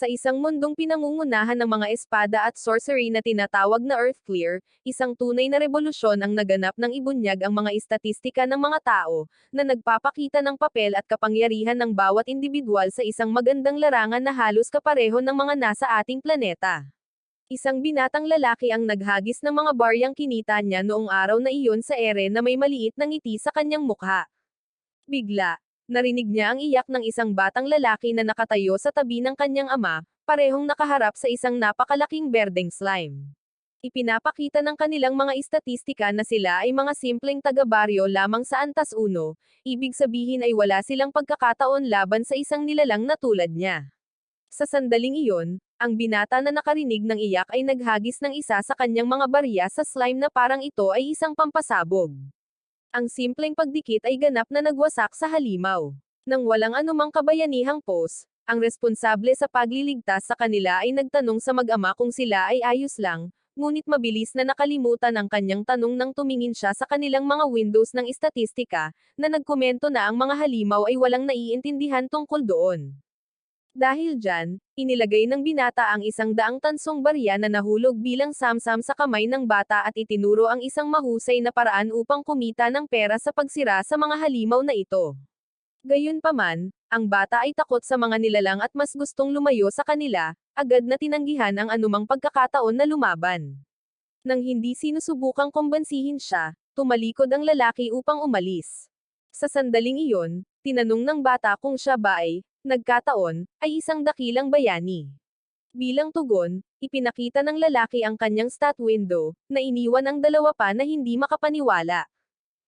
Sa isang mundong pinangungunahan ng mga espada at sorcery na tinatawag na Earthclear, isang tunay na revolusyon ang naganap ng ibunyag ang mga istatistika ng mga tao, na nagpapakita ng papel at kapangyarihan ng bawat individual sa isang magandang larangan na halos kapareho ng mga nasa ating planeta. Isang binatang lalaki ang naghagis ng mga baryang kinita niya noong araw na iyon sa ere na may maliit na ngiti sa kanyang mukha. Bigla, narinig niya ang iyak ng isang batang lalaki na nakatayo sa tabi ng kanyang ama, parehong nakaharap sa isang napakalaking berdeng slime. Ipinapakita ng kanilang mga istatistika na sila ay mga simpleng taga-baryo lamang sa Antas 1, ibig sabihin ay wala silang pagkakataon laban sa isang nilalang na tulad niya. Sa sandaling iyon, ang binata na nakarinig ng iyak ay naghagis ng isa sa kanyang mga barya sa slime na parang ito ay isang pampasabog. Ang simpleng pagdikit ay ganap na nagwasak sa halimaw. Nang walang anumang kabayanihang pos, ang responsable sa pagliligtas sa kanila ay nagtanong sa mag-ama kung sila ay ayos lang, ngunit mabilis na nakalimutan ang kanyang tanong nang tumingin siya sa kanilang mga windows ng istatistika, na nagkomento na ang mga halimaw ay walang naiintindihan tungkol doon. Dahil dyan, inilagay ng binata ang 100 tansong barya na nahulog bilang samsam sa kamay ng bata at itinuro ang isang mahusay na paraan upang kumita ng pera sa pagsira sa mga halimaw na ito. Gayunpaman, ang bata ay takot sa mga nilalang at mas gustong lumayo sa kanila, agad na tinanggihan ang anumang pagkakataon na lumaban. Nang hindi sinusubukang kumbansihin siya, tumalikod ang lalaki upang umalis. Sa sandaling iyon, tinanong ng bata kung siya ba ay, nagkataon, ay isang dakilang bayani. Bilang tugon, ipinakita ng lalaki ang kanyang stat window, na iniwan ang dalawa pa na hindi makapaniwala.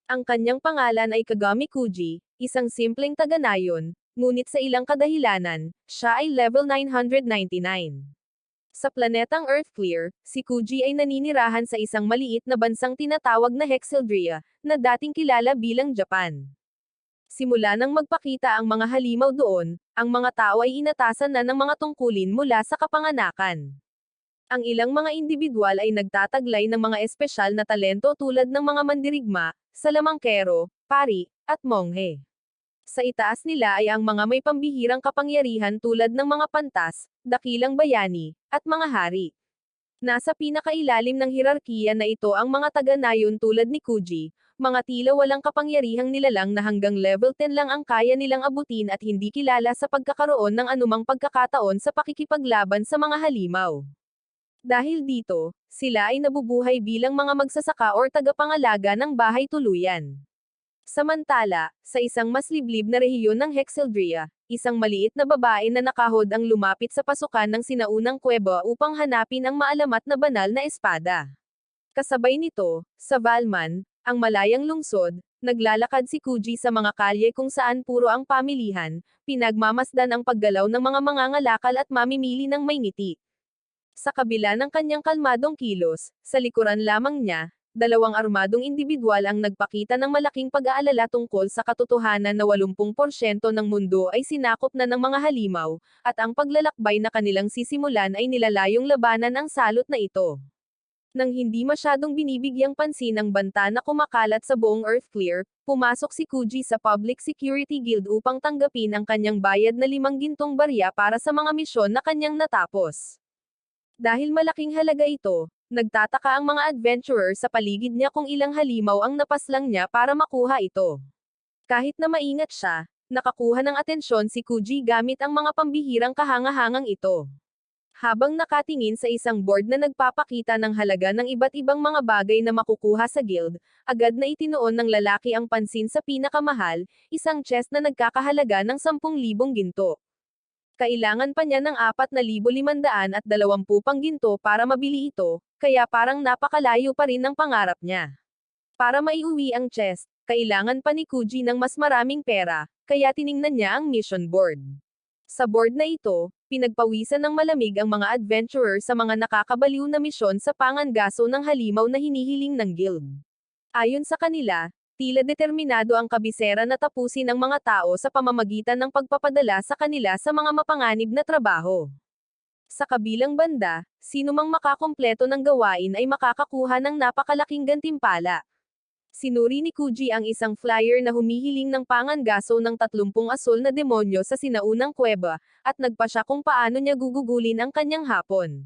Ang kanyang pangalan ay Kagami Kuji, isang simpleng taga-nayon, ngunit sa ilang kadahilanan, siya ay level 999. Sa planetang Earthclear, si Kuji ay naninirahan sa isang maliit na bansang tinatawag na Hexeldria, na dating kilala bilang Japan. Simula nang magpakita ang mga halimaw doon, ang mga tao ay inatasan na ng mga tungkulin mula sa kapanganakan. Ang ilang mga individual ay nagtataglay ng mga espesyal na talento tulad ng mga mandirigma, salamangkero, pari, at monghe. Sa itaas nila ay ang mga may pambihirang kapangyarihan tulad ng mga pantas, dakilang bayani, at mga hari. Nasa pinakailalim ng hirarkiya na ito ang mga taga-nayon tulad ni Kuji, mga tila walang kapangyarihang nilalang na hanggang level 10 lang ang kaya nilang abutin at hindi kilala sa pagkakaroon ng anumang pagkakataon sa pakikipaglaban sa mga halimaw. Dahil dito, sila ay nabubuhay bilang mga magsasaka or tagapangalaga ng bahay tuluyan. Samantala, sa isang mas liblib na rehiyon ng Hexeldria, isang maliit na babae na nakahod ang lumapit sa pasukan ng sinaunang kuweba upang hanapin ang maalamat na banal na espada. Kasabay nito, sa Valman, ang malayang lungsod, naglalakad si Kuji sa mga kalye kung saan puro ang pamilihan, pinagmamasdan ang paggalaw ng mga mangangalakal at mamimili ng may ngiti. Sa kabila ng kanyang kalmadong kilos, sa likuran lamang niya, dalawang armadong individual ang nagpakita ng malaking pag-aalala tungkol sa katotohanan na 80% ng mundo ay sinakop na ng mga halimaw, at ang paglalakbay na kanilang sisimulan ay nilalayong labanan ang salot na ito. Nang hindi masyadong binibigyang pansin ang banta na kumakalat sa buong Earthclear, pumasok si Kuji sa Public Security Guild upang tanggapin ang kanyang bayad na 5 gintong barya para sa mga misyon na kanyang natapos. Dahil malaking halaga ito, nagtataka ang mga adventurer sa paligid niya kung ilang halimaw ang napaslang niya para makuha ito. Kahit na maingat siya, nakakuha ng atensyon si Kuji gamit ang mga pambihirang kahangahangang ito. Habang nakatingin sa isang board na nagpapakita ng halaga ng iba't ibang mga bagay na makukuha sa guild, agad na itinoon ng lalaki ang pansin sa pinakamahal, isang chest na nagkakahalaga ng 10,000 ginto. Kailangan pa niya ng 4,520 pang ginto para mabili ito, kaya parang napakalayo pa rin ng pangarap niya. Para maiuwi ang chest, kailangan pa ni Kuji ng mas maraming pera, kaya tiningnan niya ang mission board. Sa board na ito, pinagpawisan ng malamig ang mga adventurer sa mga nakakabaliw na misyon sa pangangaso ng halimaw na hinihiling ng guild. Ayon sa kanila, tila determinado ang kabisera na tapusin ang mga tao sa pamamagitan ng pagpapadala sa kanila sa mga mapanganib na trabaho. Sa kabilang banda, sino mang makakumpleto ng gawain ay makakakuha ng napakalaking gantimpala. Sinuri ni Kuji ang isang flyer na humihiling ng pangangaso ng 30 asul na demonyo sa sinaunang kuweba, at nagpa siya kung paano niya gugugulin ang kanyang hapon.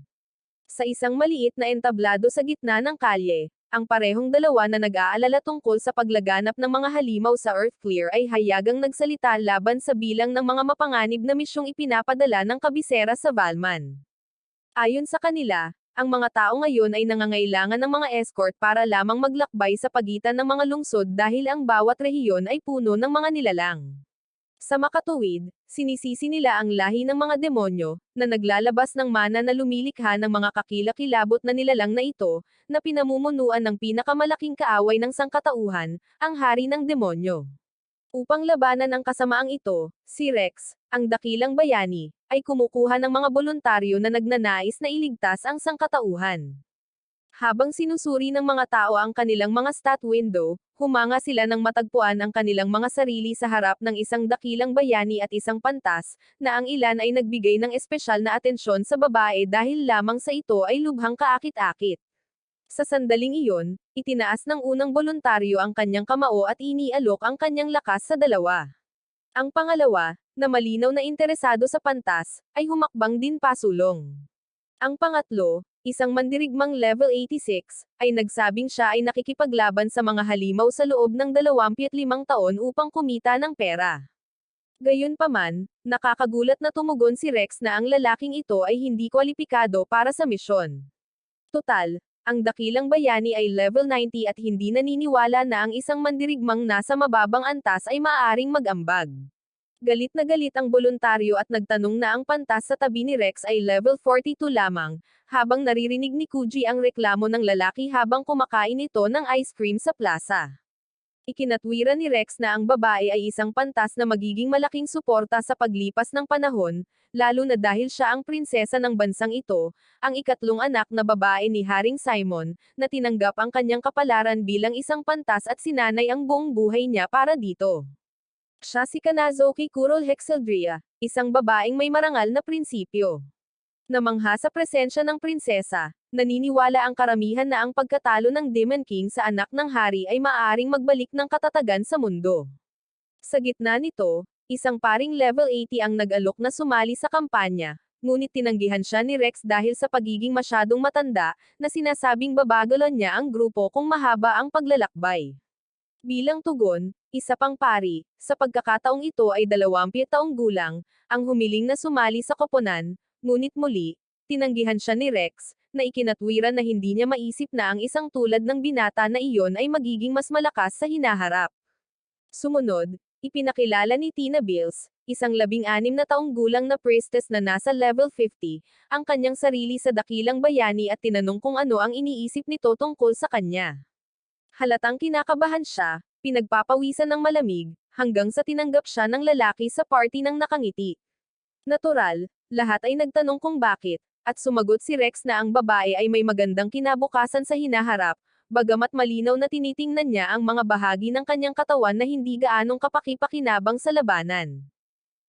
Sa isang maliit na entablado sa gitna ng kalye, ang parehong dalawa na nag-aalala tungkol sa paglaganap ng mga halimaw sa Earthclear ay hayagang nagsalita laban sa bilang ng mga mapanganib na misyong ipinapadala ng kabisera sa Valman. Ayon sa kanila, ang mga tao ngayon ay nangangailangan ng mga escort para lamang maglakbay sa pagitan ng mga lungsod dahil ang bawat rehiyon ay puno ng mga nilalang. Sa makatuwid, sinisisi nila ang lahi ng mga demonyo, na naglalabas ng mana na lumilikha ng mga kakilakilabot na nilalang na ito, na pinamumunuan ng pinakamalaking kaaway ng sangkatauhan, ang hari ng demonyo. Upang labanan ang kasamaang ito, si Rex, ang dakilang bayani, ay kumukuha ng mga boluntaryo na nagnanais na iligtas ang sangkatauhan. Habang sinusuri ng mga tao ang kanilang mga stat window, humanga sila nang matagpuan ang kanilang mga sarili sa harap ng isang dakilang bayani at isang pantas, na ang ilan ay nagbigay ng espesyal na atensyon sa babae dahil lamang sa ito ay lubhang kaakit-akit. Sa sandaling iyon, itinaas ng unang boluntaryo ang kanyang kamao at inialok ang kanyang lakas sa dalawa. Ang pangalawa, na malinaw na interesado sa pantas, ay humakbang din pasulong. Ang pangatlo, isang mandirigmang level 86, ay nagsabing siya ay nakikipaglaban sa mga halimaw sa loob ng 25 taon upang kumita ng pera. Gayunpaman, nakakagulat na tumugon si Rex na ang lalaking ito ay hindi kwalipikado para sa misyon. Total, ang dakilang bayani ay level 90 at hindi naniniwala na ang isang mandirigmang nasa mababang antas ay maaaring mag-ambag. Galit na galit ang boluntaryo at nagtanong na ang pantas sa tabi ni Rex ay level 42 lamang, habang naririnig ni Kuji ang reklamo ng lalaki habang kumakain ito ng ice cream sa plaza. Ikinatwiran ni Rex na ang babae ay isang pantas na magiging malaking suporta sa paglipas ng panahon, lalo na dahil siya ang prinsesa ng bansang ito, ang ikatlong anak na babae ni Haring Simon, na tinanggap ang kanyang kapalaran bilang isang pantas at sinanay ang buong buhay niya para dito. Siya si Kanazoki Kurol Hexeldria, isang babaeng may marangal na prinsipyo. Namangha sa presensya ng prinsesa, naniniwala ang karamihan na ang pagkatalo ng Demon King sa anak ng hari ay maaaring magbalik ng katatagan sa mundo. Sa gitna nito, isang paring level 80 ang nag-alok na sumali sa kampanya, ngunit tinanggihan siya ni Rex dahil sa pagiging masyadong matanda, na sinasabing babagalan niya ang grupo kung mahaba ang paglalakbay. Bilang tugon, isa pang pari, sa pagkakataong ito ay 20 taong gulang, ang humiling na sumali sa koponan, ngunit muli, tinanggihan siya ni Rex, na ikinatwiran na hindi niya maisip na ang isang tulad ng binata na iyon ay magiging mas malakas sa hinaharap. Sumunod, ipinakilala ni Tina Bills, isang 16 na taong gulang na priestess na nasa level 50, ang kanyang sarili sa dakilang bayani at tinanong kung ano ang iniisip nito tungkol sa kanya. Halatang kinakabahan siya, pinagpapawisan ng malamig, hanggang sa tinanggap siya ng lalaki sa party ng nakangiti. Natural, lahat ay nagtanong kung bakit, at sumagot si Rex na ang babae ay may magandang kinabukasan sa hinaharap, bagamat malinaw na tinitingnan niya ang mga bahagi ng kanyang katawan na hindi gaanong kapaki-pakinabang sa labanan.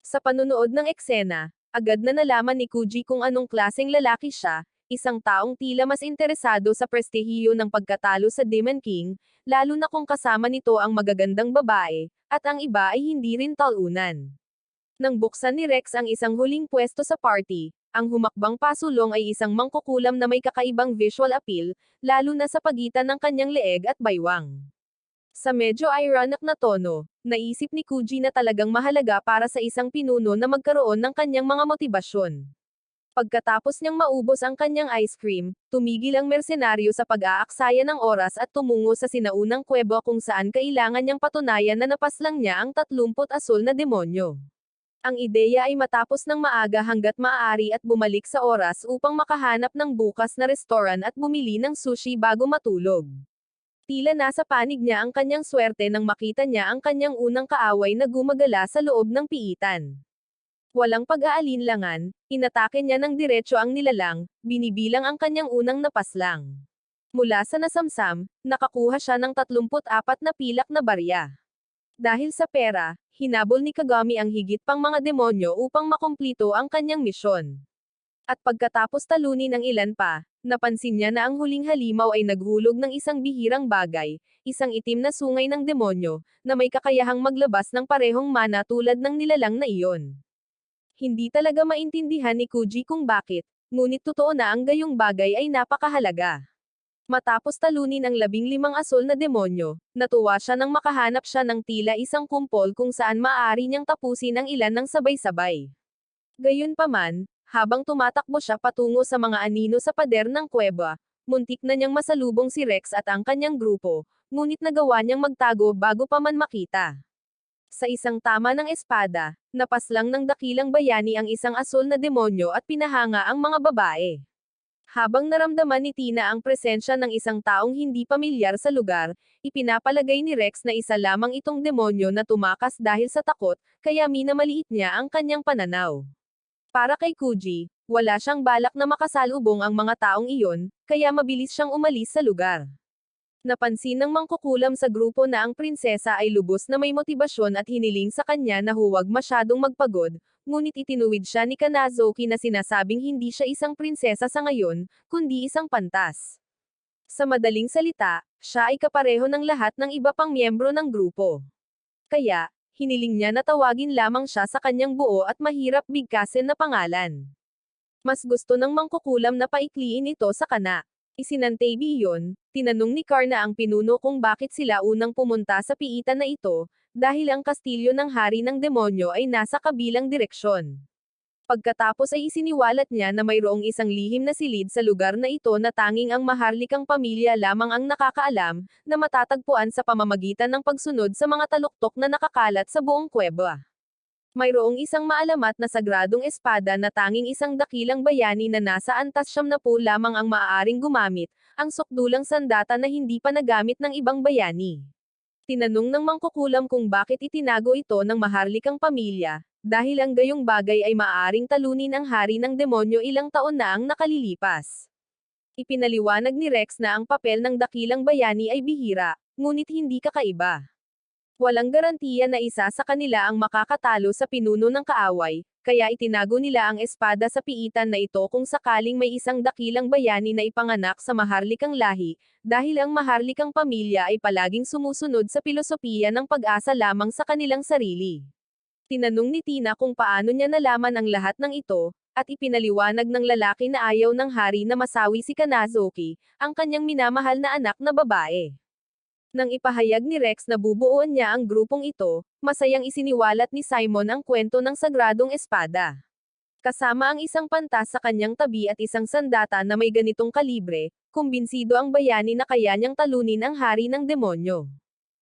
Sa panunood ng eksena, agad na nalaman ni Kuji kung anong klaseng lalaki siya, isang taong tila mas interesado sa prestihiyo ng pagkatalo sa Demon King, lalo na kung kasama nito ang magagandang babae, at ang iba ay hindi rin talunan. Nang buksan ni Rex ang isang huling pwesto sa party, ang humakbang pasulong ay isang mangkukulam na may kakaibang visual appeal, lalo na sa pagitan ng kanyang leeg at baywang. Sa medyo ironic na tono, naisip ni Kuji na talagang mahalaga para sa isang pinuno na magkaroon ng kanyang mga motibasyon. Pagkatapos niyang maubos ang kanyang ice cream, tumigil ang mersenaryo sa pag-aaksaya ng oras at tumungo sa sinaunang kuweba kung saan kailangan niyang patunayan na napaslang niya ang 30 asul na demonyo. Ang ideya ay matapos ng maaga hanggat maaari at bumalik sa oras upang makahanap ng bukas na restoran at bumili ng sushi bago matulog. Tila nasa panig niya ang kanyang swerte nang makita niya ang kanyang unang kaaway na gumagala sa loob ng piitan. Walang pag-aalinlangan, inatake niya ng diretso ang nilalang, binibilang ang kanyang unang napaslang. Mula sa nasamsam, nakakuha siya ng 34 na pilak na barya. Dahil sa pera, hinabol ni Kagami ang higit pang mga demonyo upang makumplito ang kanyang misyon. At pagkatapos talunin ang ilan pa, napansin niya na ang huling halimaw ay naghulog ng isang bihirang bagay, isang itim na sungay ng demonyo, na may kakayahang maglabas ng parehong mana tulad ng nilalang na iyon. Hindi talaga maintindihan ni Kuji kung bakit, ngunit totoo na ang gayong bagay ay napakahalaga. Matapos talunin ang 15 asol na demonyo, natuwa siya nang makahanap siya ng tila isang kumpol kung saan maaari niyang tapusin ang ilan ng sabay-sabay. Gayunpaman, habang tumatakbo siya patungo sa mga anino sa pader ng kuweba, muntik na niyang masalubong si Rex at ang kanyang grupo, ngunit nagawa niyang magtago bago pa man makita. Sa isang tama ng espada, napaslang ng dakilang bayani ang isang asol na demonyo at pinahanga ang mga babae. Habang naramdaman ni Tina ang presensya ng isang taong hindi pamilyar sa lugar, ipinapalagay ni Rex na isa lamang itong demonyo na tumakas dahil sa takot, kaya minamaliit niya ang kanyang pananaw. Para kay Kuji, wala siyang balak na makasalubong ang mga taong iyon, kaya mabilis siyang umalis sa lugar. Napansin ng mangkukulam sa grupo na ang prinsesa ay lubos na may motibasyon at hiniling sa kanya na huwag masyadong magpagod, ngunit itinuwid siya ni Kanazoki na sinasabing hindi siya isang prinsesa sa ngayon, kundi isang pantas. Sa madaling salita, siya ay kapareho ng lahat ng iba pang miyembro ng grupo. Kaya, hiniling niya na tawagin lamang siya sa kanyang buo at mahirap bigkasin na pangalan. Mas gusto ng mangkukulam na paikliin ito sa kana. Isinantabi iyon, tinanong ni Karna ang pinuno kung bakit sila unang pumunta sa piitan na ito, dahil ang kastilyo ng hari ng demonyo ay nasa kabilang direksyon. Pagkatapos ay isiniwalat niya na mayroong isang lihim na silid sa lugar na ito na tanging ang maharlikang pamilya lamang ang nakakaalam, na matatagpuan sa pamamagitan ng pagsunod sa mga taluktok na nakakalat sa buong kuweba. Mayroong isang maalamat na sagradong espada na tanging isang dakilang bayani na nasa antas 70 lamang ang maaaring gumamit, ang sukdulang sandata na hindi pa nagamit ng ibang bayani. Tinanong ng mangkukulam kung bakit itinago ito ng maharlikang pamilya, dahil ang gayong bagay ay maaaring talunin ang hari ng demonyo ilang taon na ang nakalilipas. Ipinaliwanag ni Rex na ang papel ng dakilang bayani ay bihira, ngunit hindi kakaiba. Walang garantiya na isa sa kanila ang makakatalo sa pinuno ng kaaway, kaya itinago nila ang espada sa piitan na ito kung sakaling may isang dakilang bayani na ipanganak sa maharlikang lahi, dahil ang maharlikang pamilya ay palaging sumusunod sa pilosopiya ng pag-asa lamang sa kanilang sarili. Tinanong ni Tina kung paano niya nalaman ang lahat ng ito, at ipinaliwanag ng lalaki na ayaw ng hari na masawi si Kanazoki, ang kanyang minamahal na anak na babae. Nang ipahayag ni Rex na bubuuan niya ang grupong ito, masayang isiniwalat ni Simon ang kwento ng sagradong espada. Kasama ang isang pantas sa kanyang tabi at isang sandata na may ganitong kalibre, kumbinsido ang bayani na kaya niyang talunin ang hari ng demonyo.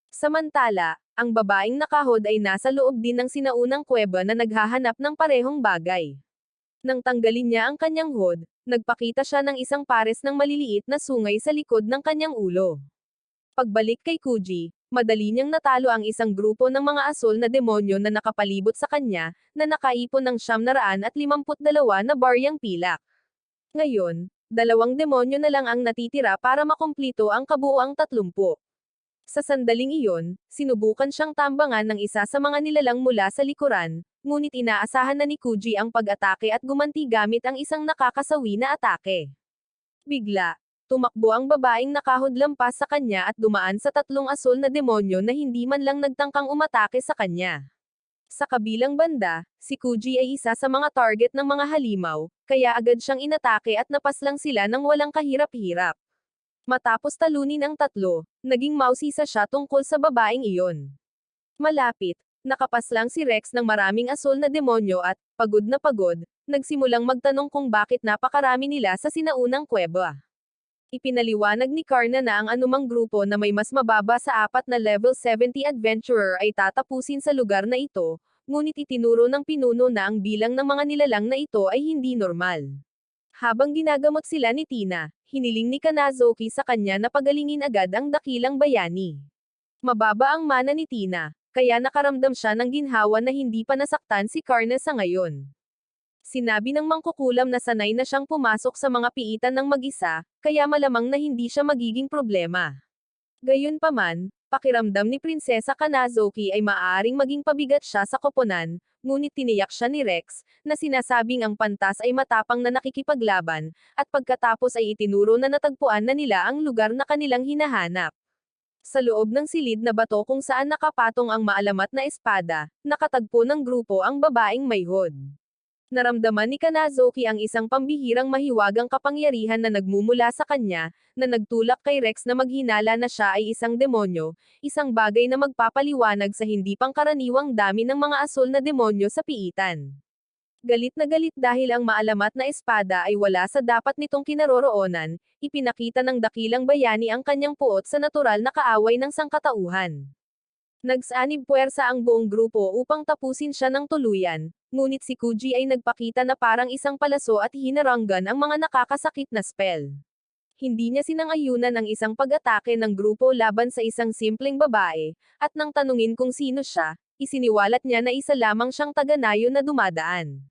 Samantala, ang babaeng nakahod ay nasa loob din ng sinaunang kuweba na naghahanap ng parehong bagay. Nang tanggalin niya ang kanyang hood, nagpakita siya ng isang pares ng maliliit na sungay sa likod ng kanyang ulo. Pagbalik kay Kuji, madali niyang natalo ang isang grupo ng mga asol na demonyo na nakapalibot sa kanya, na nakaipon ng 952 na baryang pilak. Ngayon, 2 demonyo na lang ang natitira para makumplito ang kabuuang 30. Sa sandaling iyon, sinubukan siyang tambangan ng isa sa mga nilalang mula sa likuran, ngunit inaasahan na ni Kuji ang pag-atake at gumanti gamit ang isang nakakasawi na atake. Bigla, tumakbo ang babaeng nakahod lampas sa kanya at dumaan sa 3 asol na demonyo na hindi man lang nagtangkang umatake sa kanya. Sa kabilang banda, si Kuji ay isa sa mga target ng mga halimaw, kaya agad siyang inatake at napaslang sila ng walang kahirap-hirap. Matapos talunin ang 3, naging mausisa siya tungkol sa babaeng iyon. Malapit, nakapaslang si Rex ng maraming asol na demonyo at, pagod na pagod, nagsimulang magtanong kung bakit napakarami nila sa sinaunang kuweba. Ipinaliwanag ni Karna na ang anumang grupo na may mas mababa sa 4 na level 70 adventurer ay tatapusin sa lugar na ito, ngunit itinuro ng pinuno na ang bilang ng mga nilalang na ito ay hindi normal. Habang ginagamot sila ni Tina, hiniling ni Kanazoki sa kanya na pagalingin agad ang dakilang bayani. Mababa ang mana ni Tina, kaya nakaramdam siya ng ginhawa na hindi pa nasaktan si Karna sa ngayon. Sinabi ng mangkukulam na sanay na siyang pumasok sa mga piitan ng mag-isa, kaya malamang na hindi siya magiging problema. Gayunpaman, Pakiramdam ni Prinsesa Kanazuki ay maaaring maging pabigat siya sa koponan, ngunit tiniyak siya ni Rex, na sinasabing ang pantas ay matapang na nakikipaglaban, at pagkatapos ay itinuro na natagpuan na nila ang lugar na kanilang hinahanap. Sa loob ng silid na bato kung saan nakapatong ang maalamat na espada, nakatagpo ng grupo ang babaeng may hood. Naramdaman ni Kanazuki ang isang pambihirang mahiwagang kapangyarihan na nagmumula sa kanya, na nagtulak kay Rex na maghinala na siya ay isang demonyo, isang bagay na magpapaliwanag sa hindi pangkaraniwang dami ng mga asul na demonyo sa piitan. Galit na galit dahil ang maalamat na espada ay wala sa dapat nitong kinaroroonan, ipinakita ng dakilang bayani ang kanyang puot sa natural na kaaway ng sangkatauhan. Nagsanib puwersa ang buong grupo upang tapusin siya ng tuluyan, ngunit si Kuji ay nagpakita na parang isang palaso at hinaranggan ang mga nakakasakit na spell. Hindi niya sinang-ayunan ang isang pag-atake ng grupo laban sa isang simpleng babae, at nang tanungin kung sino siya, isiniwalat niya na isa lamang siyang taga-nayon na dumadaan.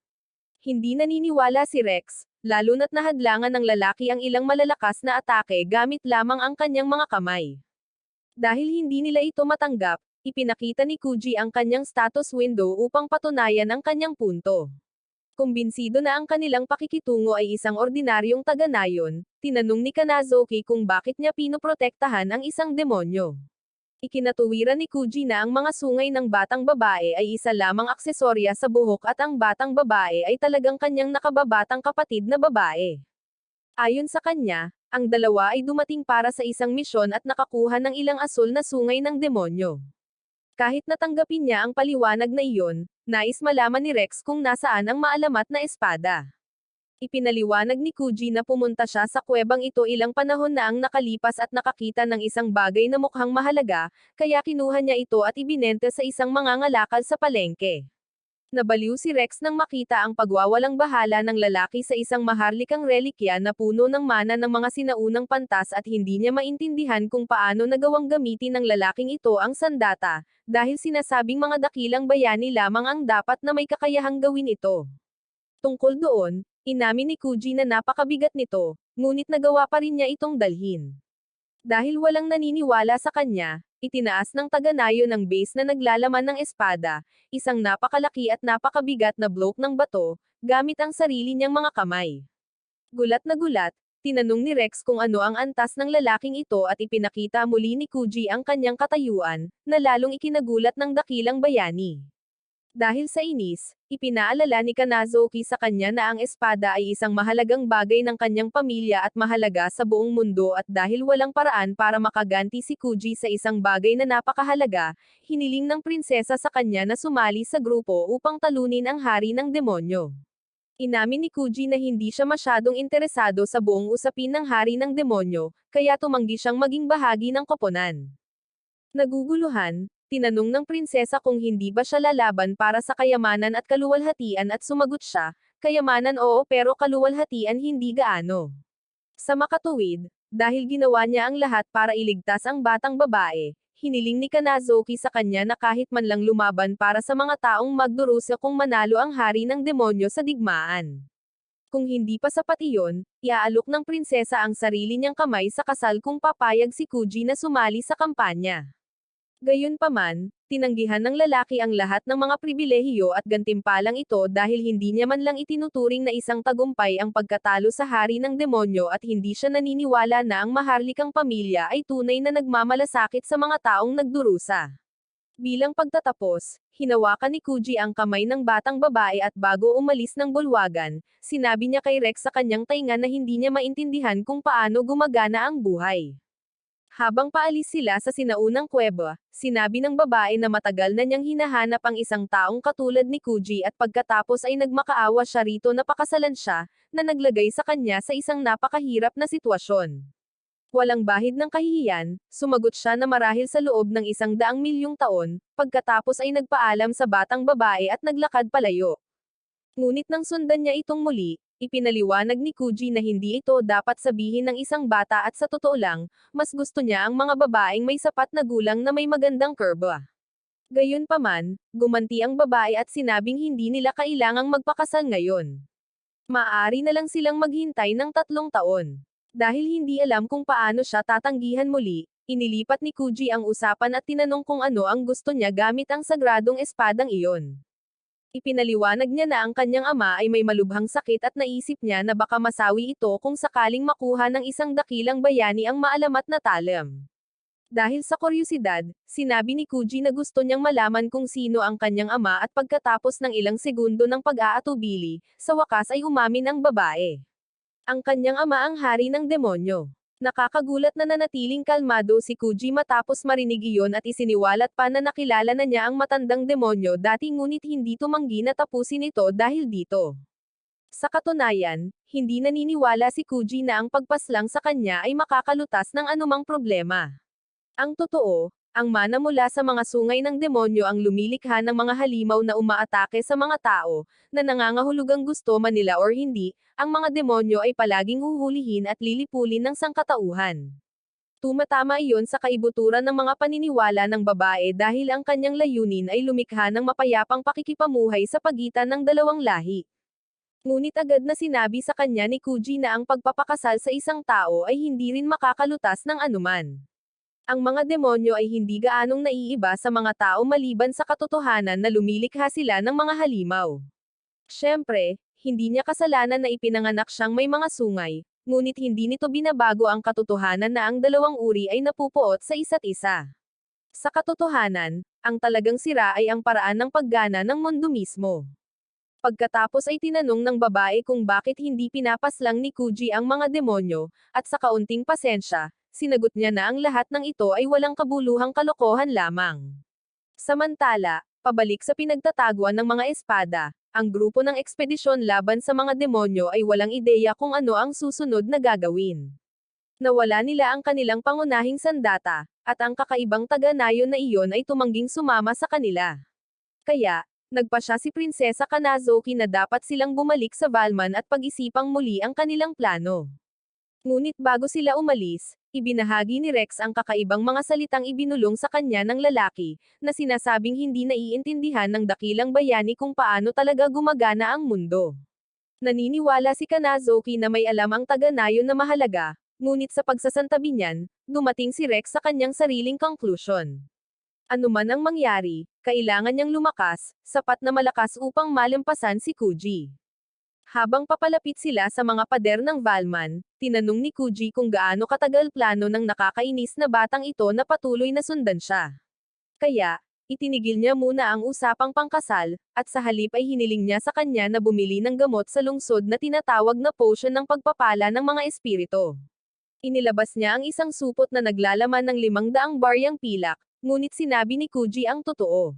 Hindi naniniwala si Rex, lalo na't nahadlangan ng lalaki ang ilang malalakas na atake gamit lamang ang kanyang mga kamay. Dahil hindi nila ito matanggap, ipinakita ni Kuji ang kanyang status window upang patunayan ang kanyang punto. Kumbinsido na ang kanilang pakikitungo ay isang ordinaryong taga-nayon, tinanong ni Kanazuki kung bakit niya pinoprotektahan ang isang demonyo. Ikinatuwiran ni Kuji na ang mga sungay ng batang babae ay isa lamang aksesorya sa buhok at ang batang babae ay talagang kanyang nakababatang kapatid na babae. Ayon sa kanya, ang dalawa ay dumating para sa isang misyon at nakakuha ng ilang asul na sungay ng demonyo. Kahit natanggapin niya ang paliwanag na iyon, nais malaman ni Rex kung nasaan ang maalamat na espada. Ipinaliwanag ni Kuji na pumunta siya sa kuwebang ito ilang panahon na ang nakalipas at nakakita ng isang bagay na mukhang mahalaga, kaya kinuha niya ito at ibinenta sa isang mangangalakal sa palengke. Nabaliw si Rex nang makita ang pagwawalang bahala ng lalaki sa isang maharlikang relikya na puno ng mana ng mga sinaunang pantas at hindi niya maintindihan kung paano nagawang gamitin ng lalaking ito ang sandata, dahil sinasabing mga dakilang bayani lamang ang dapat na may kakayahang gawin ito. Tungkol doon, inamin ni Kuji na napakabigat nito, ngunit nagawa pa rin niya itong dalhin. Dahil walang naniniwala sa kanya, itinaas ng taga-nayon ang base na naglalaman ng espada, isang napakalaki at napakabigat na bloke ng bato, gamit ang sarili niyang mga kamay. Gulat na gulat, tinanong ni Rex kung ano ang antas ng lalaking ito at ipinakita muli ni Kuji ang kanyang katayuan, na lalong ikinagulat ng dakilang bayani. Dahil sa inis, ipinaalala ni Kanazuki sa kanya na ang espada ay isang mahalagang bagay ng kanyang pamilya at mahalaga sa buong mundo at dahil walang paraan para makaganti si Kuji sa isang bagay na napakahalaga, hiniling ng prinsesa sa kanya na sumali sa grupo upang talunin ang hari ng demonyo. Inamin ni Kuji na hindi siya masyadong interesado sa buong usapin ng hari ng demonyo, kaya tumanggi siyang maging bahagi ng koponan. Naguguluhan, tinanong ng prinsesa kung hindi ba siya lalaban para sa kayamanan at kaluwalhatian at sumagot siya, kayamanan oo pero kaluwalhatian hindi gaano. Sa makatuwid, dahil ginawa niya ang lahat para iligtas ang batang babae, hiniling ni Kanazuki sa kanya na kahit man lang lumaban para sa mga taong magdurusa kung manalo ang hari ng demonyo sa digmaan. Kung hindi pa sapat iyon, iaalok ng prinsesa ang sarili niyang kamay sa kasal kung papayag si Kuji na sumali sa kampanya. Gayunpaman, tinanggihan ng lalaki ang lahat ng mga pribilehiyo at gantimpalang ito dahil hindi niya man lang itinuturing na isang tagumpay ang pagkatalo sa hari ng demonyo at hindi siya naniniwala na ang maharlikang pamilya ay tunay na nagmamalasakit sa mga taong nagdurusa. Bilang pagtatapos, hinawakan ni Kuji ang kamay ng batang babae at bago umalis ng bulwagan, sinabi niya kay Rex sa kanyang tainga na hindi niya maintindihan kung paano gumagana ang buhay. Habang paalis sila sa sinaunang kuweba, sinabi ng babae na matagal na niyang hinahanap ang isang taong katulad ni Kuji at pagkatapos ay nagmakaawa siya rito na pakasalan siya, na naglagay sa kanya sa isang napakahirap na sitwasyon. Walang bahid ng kahihiyan, sumagot siya na marahil sa loob ng 100,000,000 taon, pagkatapos ay nagpaalam sa batang babae at naglakad palayo. Ngunit nang sundan niya itong muli, ipinaliwanag ni Kuji na hindi ito dapat sabihin ng isang bata at sa totoo lang, mas gusto niya ang mga babaeng may sapat na gulang na may magandang kurba. Gayunpaman, gumanti ang babae at sinabing hindi nila kailangang magpakasal ngayon. Maaari na lang silang maghintay ng 3 taon. Dahil hindi alam kung paano siya tatanggihan muli, Inilipat ni Kuji ang usapan at tinanong kung ano ang gusto niya gamit ang sagradong espadang iyon. Ipinaliwanag niya na ang kanyang ama ay may malubhang sakit at naisip niya na baka masawi ito kung sakaling makuha ng isang dakilang bayani ang maalamat na talam. Dahil sa kuryosidad, sinabi ni Kuji na gusto niyang malaman kung sino ang kanyang ama at pagkatapos ng ilang segundo ng pag-aatubili, sa wakas ay umamin ang babae. Ang kanyang ama ang hari ng demonyo. Nakakagulat na nanatiling kalmado si Kuji matapos marinig iyon at isiniwalat pa na nakilala na niya ang matandang demonyo dati ngunit hindi tumanggi na tapusin ito dahil dito. Sa katunayan, hindi naniniwala si Kuji na ang pagpaslang sa kanya ay makakalutas ng anumang problema. Ang totoo, ang mana mula sa mga sungay ng demonyo ang lumilikha ng mga halimaw na umaatake sa mga tao, na nangangahulugang gusto man nila or hindi, ang mga demonyo ay palaging huhulihin at lilipulin ng sangkatauhan. Tumatama iyon sa kaibuturan ng mga paniniwala ng babae dahil ang kanyang layunin ay lumikha ng mapayapang pakikipamuhay sa pagitan ng dalawang lahi. Ngunit agad na sinabi sa kanya ni Kuji na ang pagpapakasal sa isang tao ay hindi rin makakalutas ng anuman. Ang mga demonyo ay hindi gaanong naiiba sa mga tao maliban sa katotohanan na lumilikha sila ng mga halimaw. Siyempre, hindi niya kasalanan na ipinanganak siyang may mga sungay, ngunit hindi nito binabago ang katotohanan na ang dalawang uri ay napupuot sa isa't isa. Sa katotohanan, ang talagang sira ay ang paraan ng paggana ng mundo mismo. Pagkatapos ay tinanong ng babae kung bakit hindi pinapaslang ni Kuji ang mga demonyo, at sa kaunting pasensya, sinagot niya na ang lahat ng ito ay walang kabuluhang kalokohan lamang. Samantala, pabalik sa pinagtataguan ng mga espada, ang grupo ng ekspedisyon laban sa mga demonyo ay walang ideya kung ano ang susunod na gagawin. Nawala nila ang kanilang pangunahing sandata, at ang kakaibang taga-nayon na iyon ay tumangging sumama sa kanila. Kaya, nagpasya si Prinsesa Kanazuki na dapat silang bumalik sa Valman at pag-isipang muli ang kanilang plano. Ngunit bago sila umalis, ibinahagi ni Rex ang kakaibang mga salitang ibinulong sa kanya ng lalaki, na sinasabing hindi naiintindihan ng dakilang bayani kung paano talaga gumagana ang mundo. Naniniwala si Kanazuki na may alam ang taga-nayon na mahalaga, ngunit sa pagsasantabi niyan, dumating si Rex sa kanyang sariling conclusion. Ano man ang mangyari, kailangan niyang lumakas, sapat na malakas upang malampasan si Kuji. Habang papalapit sila sa mga pader ng Valman, tinanong ni Kuji kung gaano katagal plano ng nakakainis na batang ito na patuloy na sundan siya. Kaya, itinigil niya muna ang usapang pangkasal, at sa halip ay hiniling niya sa kanya na bumili ng gamot sa lungsod na tinatawag na potion ng pagpapala ng mga espiritu. Inilabas niya ang isang supot na naglalaman ng 500 baryang pilak, ngunit sinabi ni Kuji ang totoo.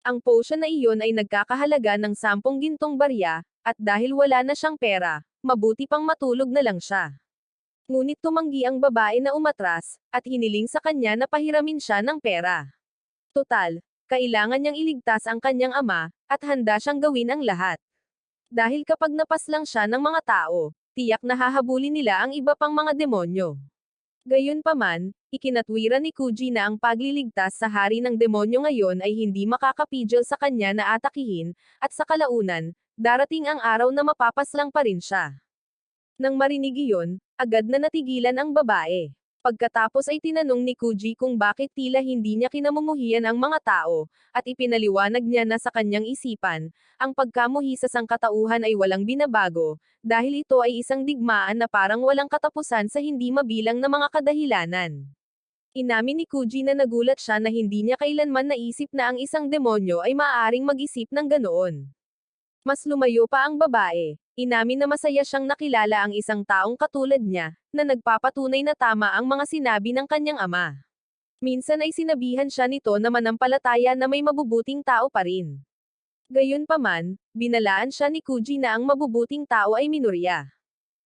Ang potion na iyon ay nagkakahalaga ng 10 gintong barya, at dahil wala na siyang pera, mabuti pang matulog na lang siya. Ngunit tumanggi ang babae na umatras, at hiniling sa kanya na pahiramin siya ng pera. Total, kailangan niyang iligtas ang kanyang ama, at handa siyang gawin ang lahat. Dahil kapag napaslang siya ng mga tao, tiyak na hahabulin nila ang iba pang mga demonyo. Gayunpaman, ikinatwiran ni Kuji na ang pagliligtas sa hari ng demonyo ngayon ay hindi makakapigil sa kanya na atakihin, at sa kalaunan, darating ang araw na mapapaslang pa rin siya. Nang marinig iyon, agad na natigilan ang babae. Pagkatapos ay tinanong ni Kuji kung bakit tila hindi niya kinamumuhian ang mga tao, at ipinaliwanag niya na sa kanyang isipan, ang pagkamuhi sa sangkatauhan ay walang binabago, dahil ito ay isang digmaan na parang walang katapusan sa hindi mabilang na mga kadahilanan. Inamin ni Kuji na nagulat siya na hindi niya kailanman naisip na ang isang demonyo ay maaaring mag-isip ng ganoon. Mas lumayo pa ang babae. Inamin na masaya siyang nakilala ang isang taong katulad niya, na nagpapatunay na tama ang mga sinabi ng kanyang ama. Minsan ay sinabihan siya nito na manampalataya na may mabubuting tao pa rin. Gayunpaman, binalaan siya ni Kuji na ang mabubuting tao ay minorya.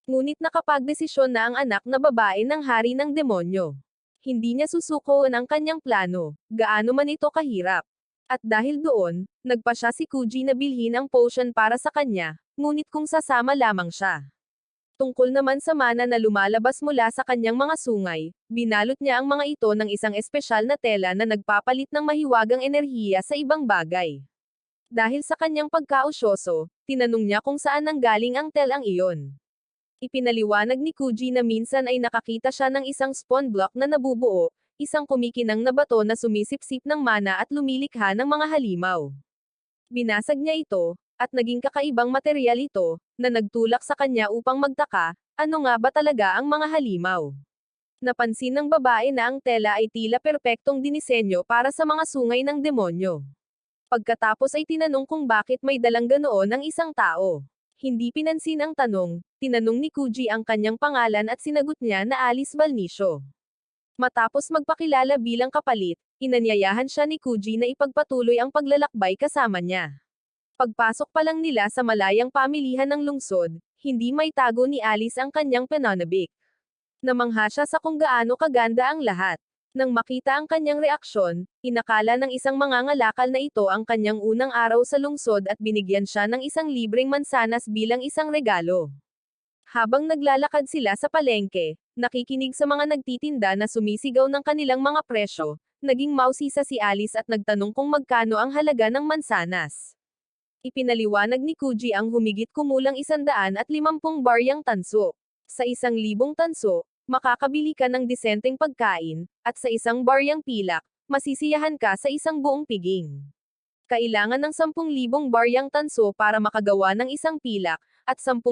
Ngunit nakapagdesisyon na ang anak na babae ng hari ng demonyo. Hindi niya susukoon ang kanyang plano, gaano man ito kahirap. At dahil doon, nagpasya si Kuji na bilhin ang potion para sa kanya, ngunit kung sasama lamang siya. Tungkol naman sa mana na lumalabas mula sa kanyang mga sungay, binalot niya ang mga ito ng isang espesyal na tela na nagpapalit ng mahiwagang enerhiya sa ibang bagay. Dahil sa kanyang pagkausyoso, tinanong niya kung saan nanggaling ang telang iyon. Ipinaliwanag ni Kuji na minsan ay nakakita siya ng isang spawn block na nabubuo, isang kumikinang na bato na sumisipsip ng mana at lumilikha ng mga halimaw. Binasag niya ito, at naging kakaibang materyal ito, na nagtulak sa kanya upang magtaka, ano nga ba talaga ang mga halimaw? Napansin ng babae na ang tela ay tila perpektong dinisenyo para sa mga sungay ng demonyo. Pagkatapos ay tinanong kung bakit may dalang ganoon ang isang tao. Hindi pinansin ang tanong, tinanong ni Kuji ang kanyang pangalan at sinagot niya na Alice Balnicio. Matapos magpakilala bilang kapalit, inanyayahan siya ni Kuji na ipagpatuloy ang paglalakbay kasama niya. Pagpasok pa lang nila sa malayang pamilihan ng lungsod, hindi may tago ni Alice ang kanyang pananabik. Namangha siya sa kung gaano kaganda ang lahat. Nang makita ang kanyang reaksyon, inakala ng isang mangangalakal na ito ang kanyang unang araw sa lungsod at binigyan siya ng isang libreng mansanas bilang isang regalo. Habang naglalakad sila sa palengke, nakikinig sa mga nagtitinda na sumisigaw ng kanilang mga presyo, naging mausisa si Alice at nagtanong kung magkano ang halaga ng mansanas. Ipinaliwanag ni Kuji ang humigit kumulang 150 baryang tanso. Sa 1,000 tanso, makakabili ka ng disenteng pagkain, at sa 1 baryang pilak, masisiyahan ka sa isang buong piging. Kailangan ng 10,000 baryang tanso para makagawa ng isang pilak, at 10,000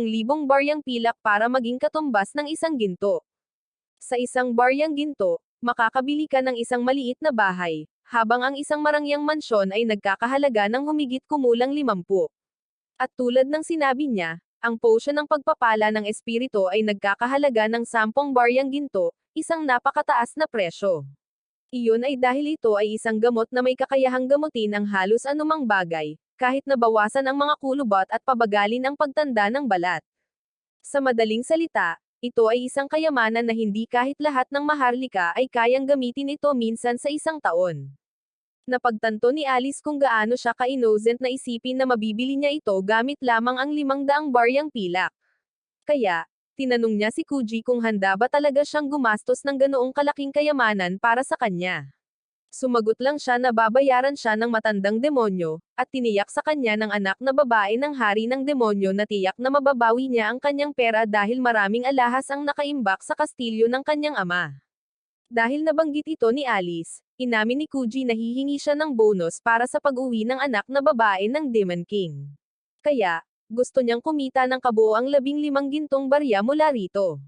baryang pilak para maging katumbas ng isang ginto. Sa 1 baryang ginto, makakabili ka ng isang maliit na bahay, habang ang isang marangyang mansyon ay nagkakahalaga ng humigit kumulang 50. At tulad ng sinabi niya, ang potion ng pagpapala ng espiritu ay nagkakahalaga ng 10 baryang ginto, isang napakataas na presyo. Iyon ay dahil ito ay isang gamot na may kakayahang gamutin ang halos anumang bagay, kahit nabawasan ang mga kulubot at pabagalin ang pagtanda ng balat. Sa madaling salita, ito ay isang kayamanan na hindi kahit lahat ng maharlika ay kayang gamitin ito minsan sa isang taon. Napagtanto ni Alice kung gaano siya ka-innocent na isipin na mabibili niya ito gamit lamang ang 500 baryang pilak. Kaya, tinanong niya si Kuji kung handa ba talaga siyang gumastos ng ganoong kalaking kayamanan para sa kanya. Sumagot lang siya na babayaran siya ng matandang demonyo, at tiniyak sa kanya ng anak na babae ng hari ng demonyo na tiyak na mababawi niya ang kanyang pera dahil maraming alahas ang nakaimbak sa kastilyo ng kanyang ama. Dahil nabanggit ito ni Alice, inamin ni Kuji na hihingi siya ng bonus para sa pag-uwi ng anak na babae ng Demon King. Kaya, gusto niyang kumita ng kabuoang 15 gintong barya mula rito.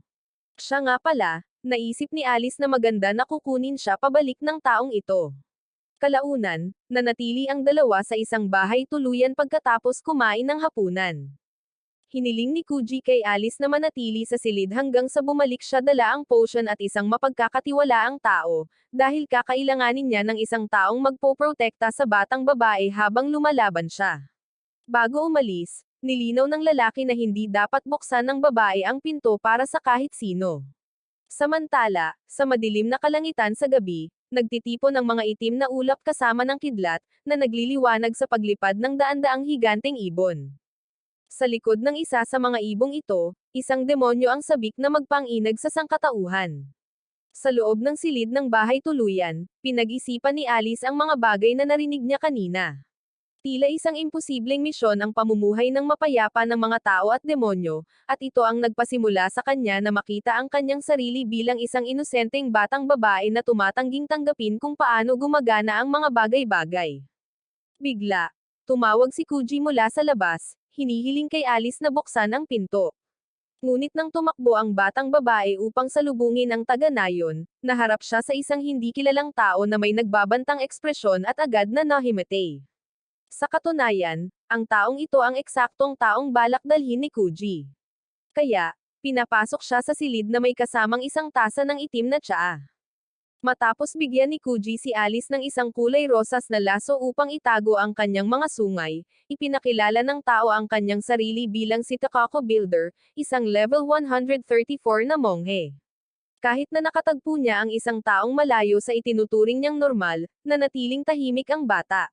Siya nga pala, naisip ni Alice na maganda na kukunin siya pabalik ng taong ito. Kalaunan, nanatili ang dalawa sa isang bahay tuluyan pagkatapos kumain ng hapunan. Hiniling ni Kuji kay Alice na manatili sa silid hanggang sa bumalik siya dala ang potion at isang mapagkakatiwalaang tao, dahil kakailanganin niya ng isang taong magpoprotekta sa batang babae habang lumalaban siya. Bago umalis, nilinaw ng lalaki na hindi dapat buksan ng babae ang pinto para sa kahit sino. Samantala, sa madilim na kalangitan sa gabi, nagtitipon ng mga itim na ulap kasama ng kidlat, na nagliliwanag sa paglipad ng daan-daang higanteng ibon. Sa likod ng isa sa mga ibong ito, isang demonyo ang sabik na magpang-inag sa sangkatauhan. Sa loob ng silid ng bahay tuluyan, pinag-isipan ni Alice ang mga bagay na narinig niya kanina. Tila isang imposibleng misyon ang pamumuhay ng mapayapa ng mga tao at demonyo, at ito ang nagpasimula sa kanya na makita ang kanyang sarili bilang isang inosenteng batang babae na tumatangging tanggapin kung paano gumagana ang mga bagay-bagay. Bigla, tumawag si Kuji mula sa labas, hinihiling kay Alice na buksan ang pinto. Ngunit nang tumakbo ang batang babae upang salubungin ang taga-nayon, naharap siya sa isang hindi kilalang tao na may nagbabantang ekspresyon at agad na nahimatay. Sa katunayan, ang taong ito ang eksaktong taong balak dalhin ni Kuji. Kaya, pinapasok siya sa silid na may kasamang isang tasa ng itim na tsaa. Matapos bigyan ni Kuji si Alice ng isang kulay rosas na laso upang itago ang kanyang mga sungay, ipinakilala ng tao ang kanyang sarili bilang si Takako Builder, isang level 134 na monghe. Kahit na nakatagpo niya ang isang taong malayo sa itinuturing niyang normal, nanatiling tahimik ang bata.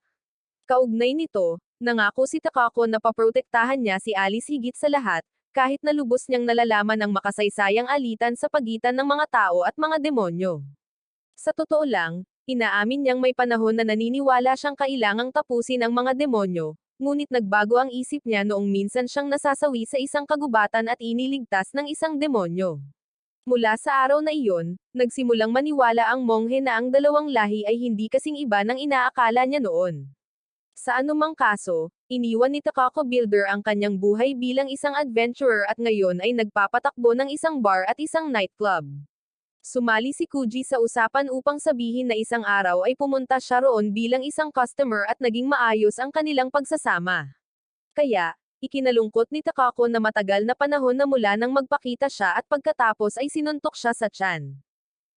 Kaugnay nito, nangako si Takako na paprotektahan niya si Alice higit sa lahat, kahit na lubos niyang nalalaman ang makasaysayang alitan sa pagitan ng mga tao at mga demonyo. Sa totoo lang, inaamin niyang may panahon na naniniwala siyang kailangang tapusin ang mga demonyo, ngunit nagbago ang isip niya noong minsan siyang nasasawi sa isang kagubatan at iniligtas ng isang demonyo. Mula sa araw na iyon, nagsimulang maniwala ang monghe na ang dalawang lahi ay hindi kasing iba ng inaakala niya noon. Sa anumang kaso, iniwan ni Takako Builder ang kanyang buhay bilang isang adventurer at ngayon ay nagpapatakbo ng isang bar at isang nightclub. Sumali si Kuji sa usapan upang sabihin na isang araw ay pumunta siya roon bilang isang customer at naging maayos ang kanilang pagsasama. Kaya, ikinalungkot ni Takako na matagal na panahon na mula nang magpakita siya at pagkatapos ay sinuntok siya sa tiyan.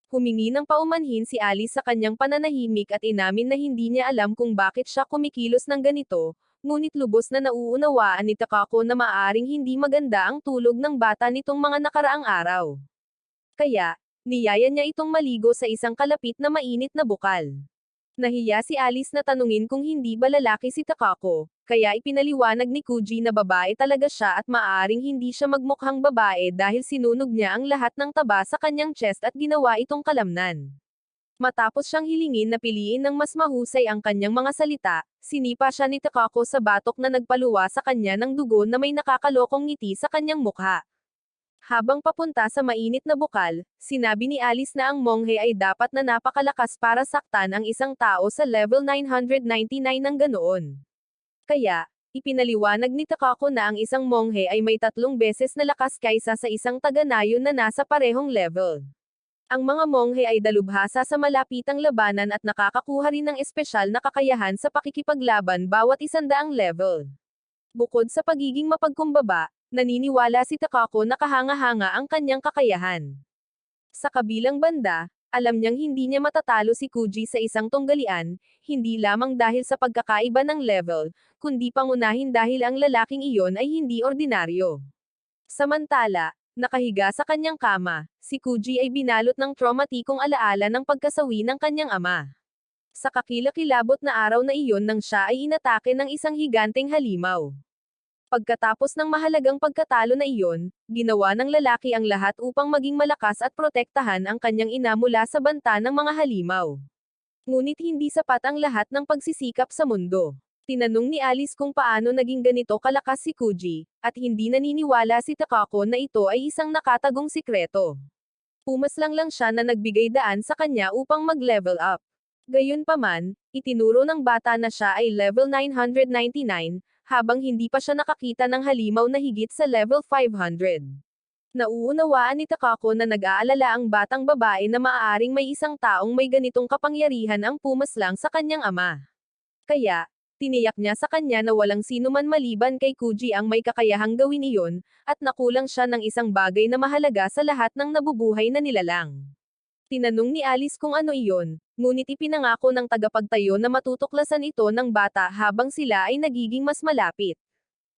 Humingi ng paumanhin si Alice sa kanyang pananahimik at inamin na hindi niya alam kung bakit siya kumikilos ng ganito, ngunit lubos na nauunawaan ni Takako na maaaring hindi maganda ang tulog ng bata nitong mga nakaraang araw. Kaya, niyaya niya itong maligo sa isang kalapit na mainit na bukal. Nahiya si Alice na tanungin kung hindi ba lalaki si Takako, kaya ipinaliwanag ni Kuji na babae talaga siya at maaaring hindi siya magmukhang babae dahil sinunog niya ang lahat ng taba sa kanyang chest at ginawa itong kalamnan. Matapos siyang hilingin na piliin ng mas mahusay ang kanyang mga salita, sinipa siya ni Takako sa batok na nagpaluwa sa kanya ng dugo na may nakakalokong ngiti sa kanyang mukha. Habang papunta sa mainit na bukal, sinabi ni Alice na ang monghe ay dapat na napakalakas para saktan ang isang tao sa level 999 ng ganoon. Kaya, ipinaliwanag ni Takako na ang isang monghe ay may 3 beses na lakas kaysa sa isang taga-nayon na nasa parehong level. Ang mga monghe ay dalubhasa sa malapitang labanan at nakakakuha rin ng espesyal na kakayahan sa pakikipaglaban bawat 100 level. Bukod sa pagiging mapagkumbaba, naniniwala si Takako na kahanga-hanga ang kanyang kakayahan. Sa kabilang banda, alam niyang hindi niya matatalo si Kuji sa isang tunggalian, hindi lamang dahil sa pagkakaiba ng level, kundi pangunahin dahil ang lalaking iyon ay hindi ordinaryo. Samantala, nakahiga sa kanyang kama, si Kuji ay binalot ng traumatikong alaala ng pagkasawi ng kanyang ama. Sa kakilakilabot na araw na iyon nang siya ay inatake ng isang higanteng halimaw. Pagkatapos ng mahalagang pagkatalo na iyon, ginawa ng lalaki ang lahat upang maging malakas at protektahan ang kanyang ina mula sa banta ng mga halimaw. Ngunit hindi sapat ang lahat ng pagsisikap sa mundo. Tinanong ni Alice kung paano naging ganito kalakas si Kuji, at hindi naniniwala si Takako na ito ay isang nakatagong sikreto. Pumaslang lang siya na nagbigay daan sa kanya upang mag-level up. Gayunpaman, itinuro ng bata na siya ay level 999, habang hindi pa siya nakakita ng halimaw na higit sa level 500. Nauunawaan ni Takako na nag-aalala ang batang babae na maaaring may isang taong may ganitong kapangyarihan ang pumaslang sa kanyang ama. Kaya, tiniyak niya sa kanya na walang sinuman maliban kay Kuji ang may kakayahang gawin iyon, at nakulang siya ng isang bagay na mahalaga sa lahat ng nabubuhay na nilalang. Tinanong ni Alice kung ano iyon, ngunit ipinangako ng tagapagtayo na matutuklasan ito ng bata habang sila ay nagiging mas malapit.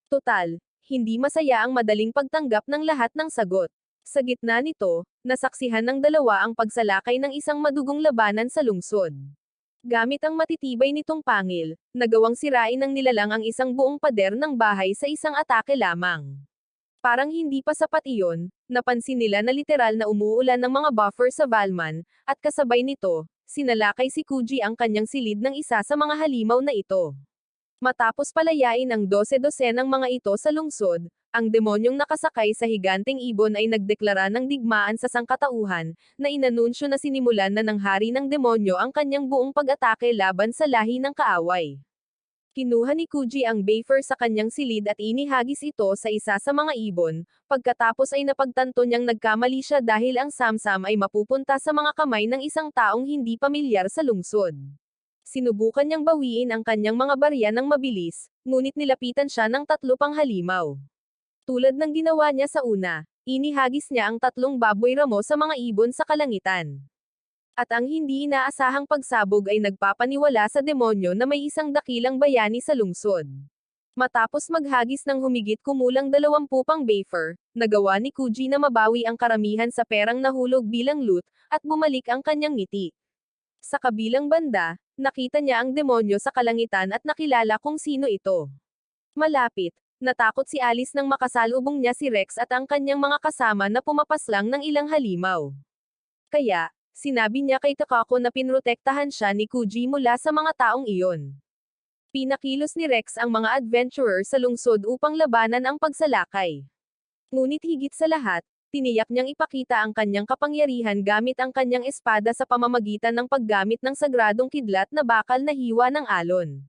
Total, hindi masaya ang madaling pagtanggap ng lahat ng sagot. Sa gitna nito, nasaksihan ng dalawa ang pagsalakay ng isang madugong labanan sa lungsod. Gamit ang matitibay nitong pangil, nagawang sirain ng nilalang ang isang buong pader ng bahay sa isang atake lamang. Parang hindi pa sapat iyon, napansin nila na literal na umuulan ng mga buffer sa Valman, at kasabay nito, sinalakay si Kuji ang kanyang silid ng isa sa mga halimaw na ito. Matapos palayain ang 12 ng mga ito sa lungsod, ang demonyong nakasakay sa higanteng ibon ay nagdeklara ng digmaan sa sangkatauhan, na inanunsyo na sinimulan na ng hari ng demonyo ang kanyang buong pag-atake laban sa lahi ng kaaway. Kinuha ni Kuji ang Bayfer sa kanyang silid at inihagis ito sa isa sa mga ibon, pagkatapos ay napagtanto niyang nagkamali siya dahil ang samsam ay mapupunta sa mga kamay ng isang taong hindi pamilyar sa lungsod. Sinubukan niyang bawiin ang kanyang mga barya ng mabilis, ngunit nilapitan siya ng 3 pang halimaw. Tulad ng ginawa niya sa una, inihagis niya ang 3 baboy ramo sa mga ibon sa kalangitan. At ang hindi inaasahang pagsabog ay nagpapaniwala sa demonyo na may isang dakilang bayani sa lungsod. Matapos maghagis ng humigit kumulang 20 pang Bayfer, nagawa ni Kuji na mabawi ang karamihan sa perang nahulog bilang loot, at bumalik ang kanyang ngiti. Sa kabilang banda, nakita niya ang demonyo sa kalangitan at nakilala kung sino ito. Malapit, natakot si Alice nang makasalubong niya si Rex at ang kanyang mga kasama na pumapaslang ng ilang halimaw. Kaya, sinabi niya kay Takako na pinrotektahan siya ni Kuji mula sa mga taong iyon. Pinakilos ni Rex ang mga adventurer sa lungsod upang labanan ang pagsalakay. Ngunit higit sa lahat, Tiniyak niyang ipakita ang kanyang kapangyarihan gamit ang kanyang espada sa pamamagitan ng paggamit ng sagradong kidlat na bakal na hiwa ng alon.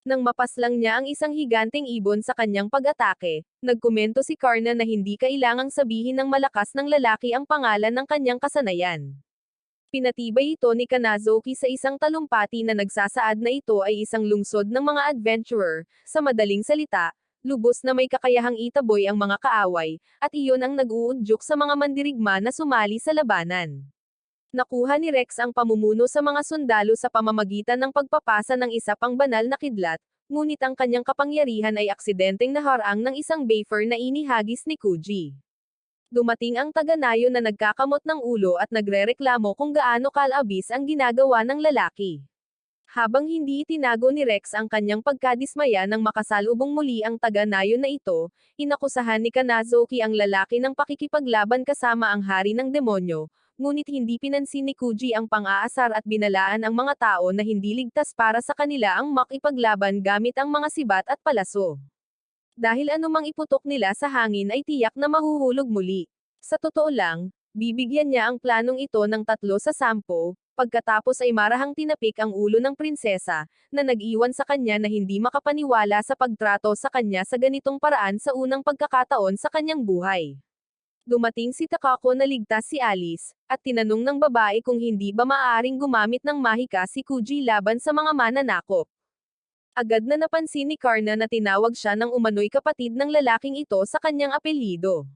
Nang mapaslang niya ang isang higanteng ibon sa kanyang pag-atake, nagkomento si Karna na hindi kailangang sabihin ng malakas ng lalaki ang pangalan ng kanyang kasanayan. Pinatibay ito ni Kanazoki sa isang talumpati na nagsasaad na ito ay isang lungsod ng mga adventurer, sa madaling salita, lubos na may kakayahang itaboy ang mga kaaway, at iyon ang nag-uudyok sa mga mandirigma na sumali sa labanan. Nakuha ni Rex ang pamumuno sa mga sundalo sa pamamagitan ng pagpapasa ng isa pang banal na kidlat, ngunit ang kanyang kapangyarihan ay aksidenteng naharang ng isang Bayfer na inihagis ni Kuji. Dumating ang taga-nayo na nagkakamot ng ulo at nagrereklamo kung gaano kalabis ang ginagawa ng lalaki. Habang hindi itinago ni Rex ang kanyang pagkadismaya nang makasalubong muli ang taga-nayon na ito, inakusahan ni Kanazoki ang lalaki ng pakikipaglaban kasama ang hari ng demonyo, ngunit hindi pinansin ni Kuji ang pang-aasar at binalaan ang mga tao na hindi ligtas para sa kanila ang makipaglaban gamit ang mga sibat at palaso. Dahil anumang iputok nila sa hangin ay tiyak na mahuhulog muli. Sa totoo lang, bibigyan niya ang planong ito ng 3 sa 10, pagkatapos ay marahang tinapik ang ulo ng prinsesa, na nag-iwan sa kanya na hindi makapaniwala sa pagtrato sa kanya sa ganitong paraan sa unang pagkakataon sa kanyang buhay. Dumating si Takako na ligtas si Alice, at tinanong ng babae kung hindi ba maaaring gumamit ng mahika si Kuji laban sa mga mananakop. Agad na napansin ni Karna na tinawag siya ng umano'y kapatid ng lalaking ito sa kanyang apelyido.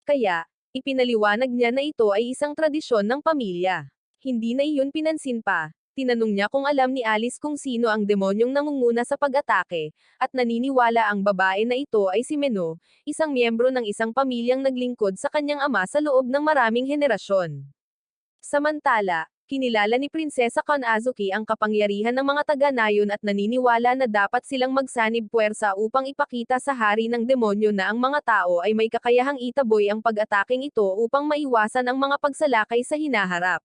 Kaya, ipinaliwanag niya na ito ay isang tradisyon ng pamilya. Hindi na iyon pinansin pa. Tinanong niya kung alam ni Alice kung sino ang demonyong nangunguna sa pag-atake, at naniniwala ang babae na ito ay si Meno, isang miyembro ng isang pamilyang naglingkod sa kanyang ama sa loob ng maraming henerasyon. Samantala, kinilala ni Prinsesa Kanazuki ang kapangyarihan ng mga taga-nayon at naniniwala na dapat silang magsanib puwersa upang ipakita sa hari ng demonyo na ang mga tao ay may kakayahang itaboy ang pag-ataking ito upang maiwasan ang mga pagsalakay sa hinaharap.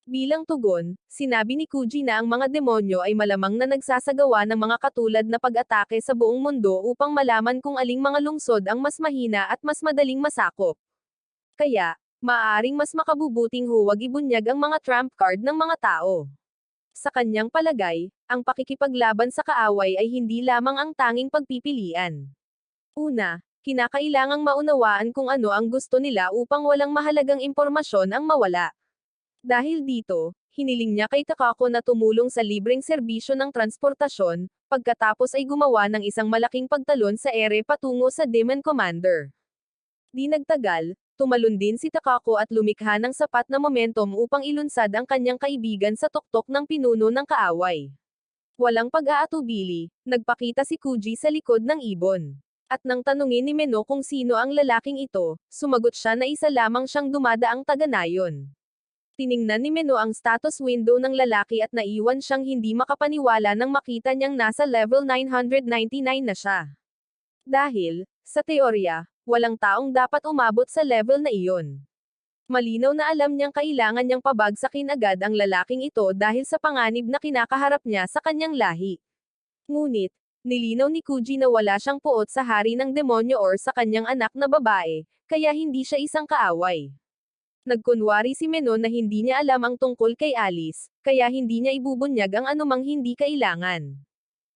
Bilang tugon, sinabi ni Kuji na ang mga demonyo ay malamang na nagsasagawa ng mga katulad na pag-atake sa buong mundo upang malaman kung aling mga lungsod ang mas mahina at mas madaling masakop. Kaya, maaaring mas makabubuting huwag ibunyag ang mga trump card ng mga tao. Sa kanyang palagay, ang pakikipaglaban sa kaaway ay hindi lamang ang tanging pagpipilian. Una, kinakailangang maunawaan kung ano ang gusto nila upang walang mahalagang impormasyon ang mawala. Dahil dito, hiniling niya kay Takako na tumulong sa libreng serbisyo ng transportasyon, pagkatapos ay gumawa ng isang malaking pagtalon sa ere patungo sa Demon Commander. Di nagtagal, tumalon din si Takako at lumikha ng sapat na momentum upang ilunsad ang kanyang kaibigan sa tuktok ng pinuno ng kaaway. Walang pag-aatubili, nagpakita si Kuji sa likod ng ibon. At nang tanungin ni Meno kung sino ang lalaking ito, sumagot siya na isa lamang siyang dumadaang taga-nayon. Tiningnan ni Meno ang status window ng lalaki at naiwan siyang hindi makapaniwala nang makita niyang nasa level 999 na siya. Dahil, sa teorya, walang taong dapat umabot sa level na iyon. Malinaw na alam niyang kailangan niyang pabagsakin agad ang lalaking ito dahil sa panganib na kinakaharap niya sa kanyang lahi. Ngunit, nilinaw ni Kuji na wala siyang puot sa hari ng demonyo or sa kanyang anak na babae, kaya hindi siya isang kaaway. Nagkunwari si Meno na hindi niya alam ang tungkol kay Alice, kaya hindi niya ibubunyag ang anumang hindi kailangan.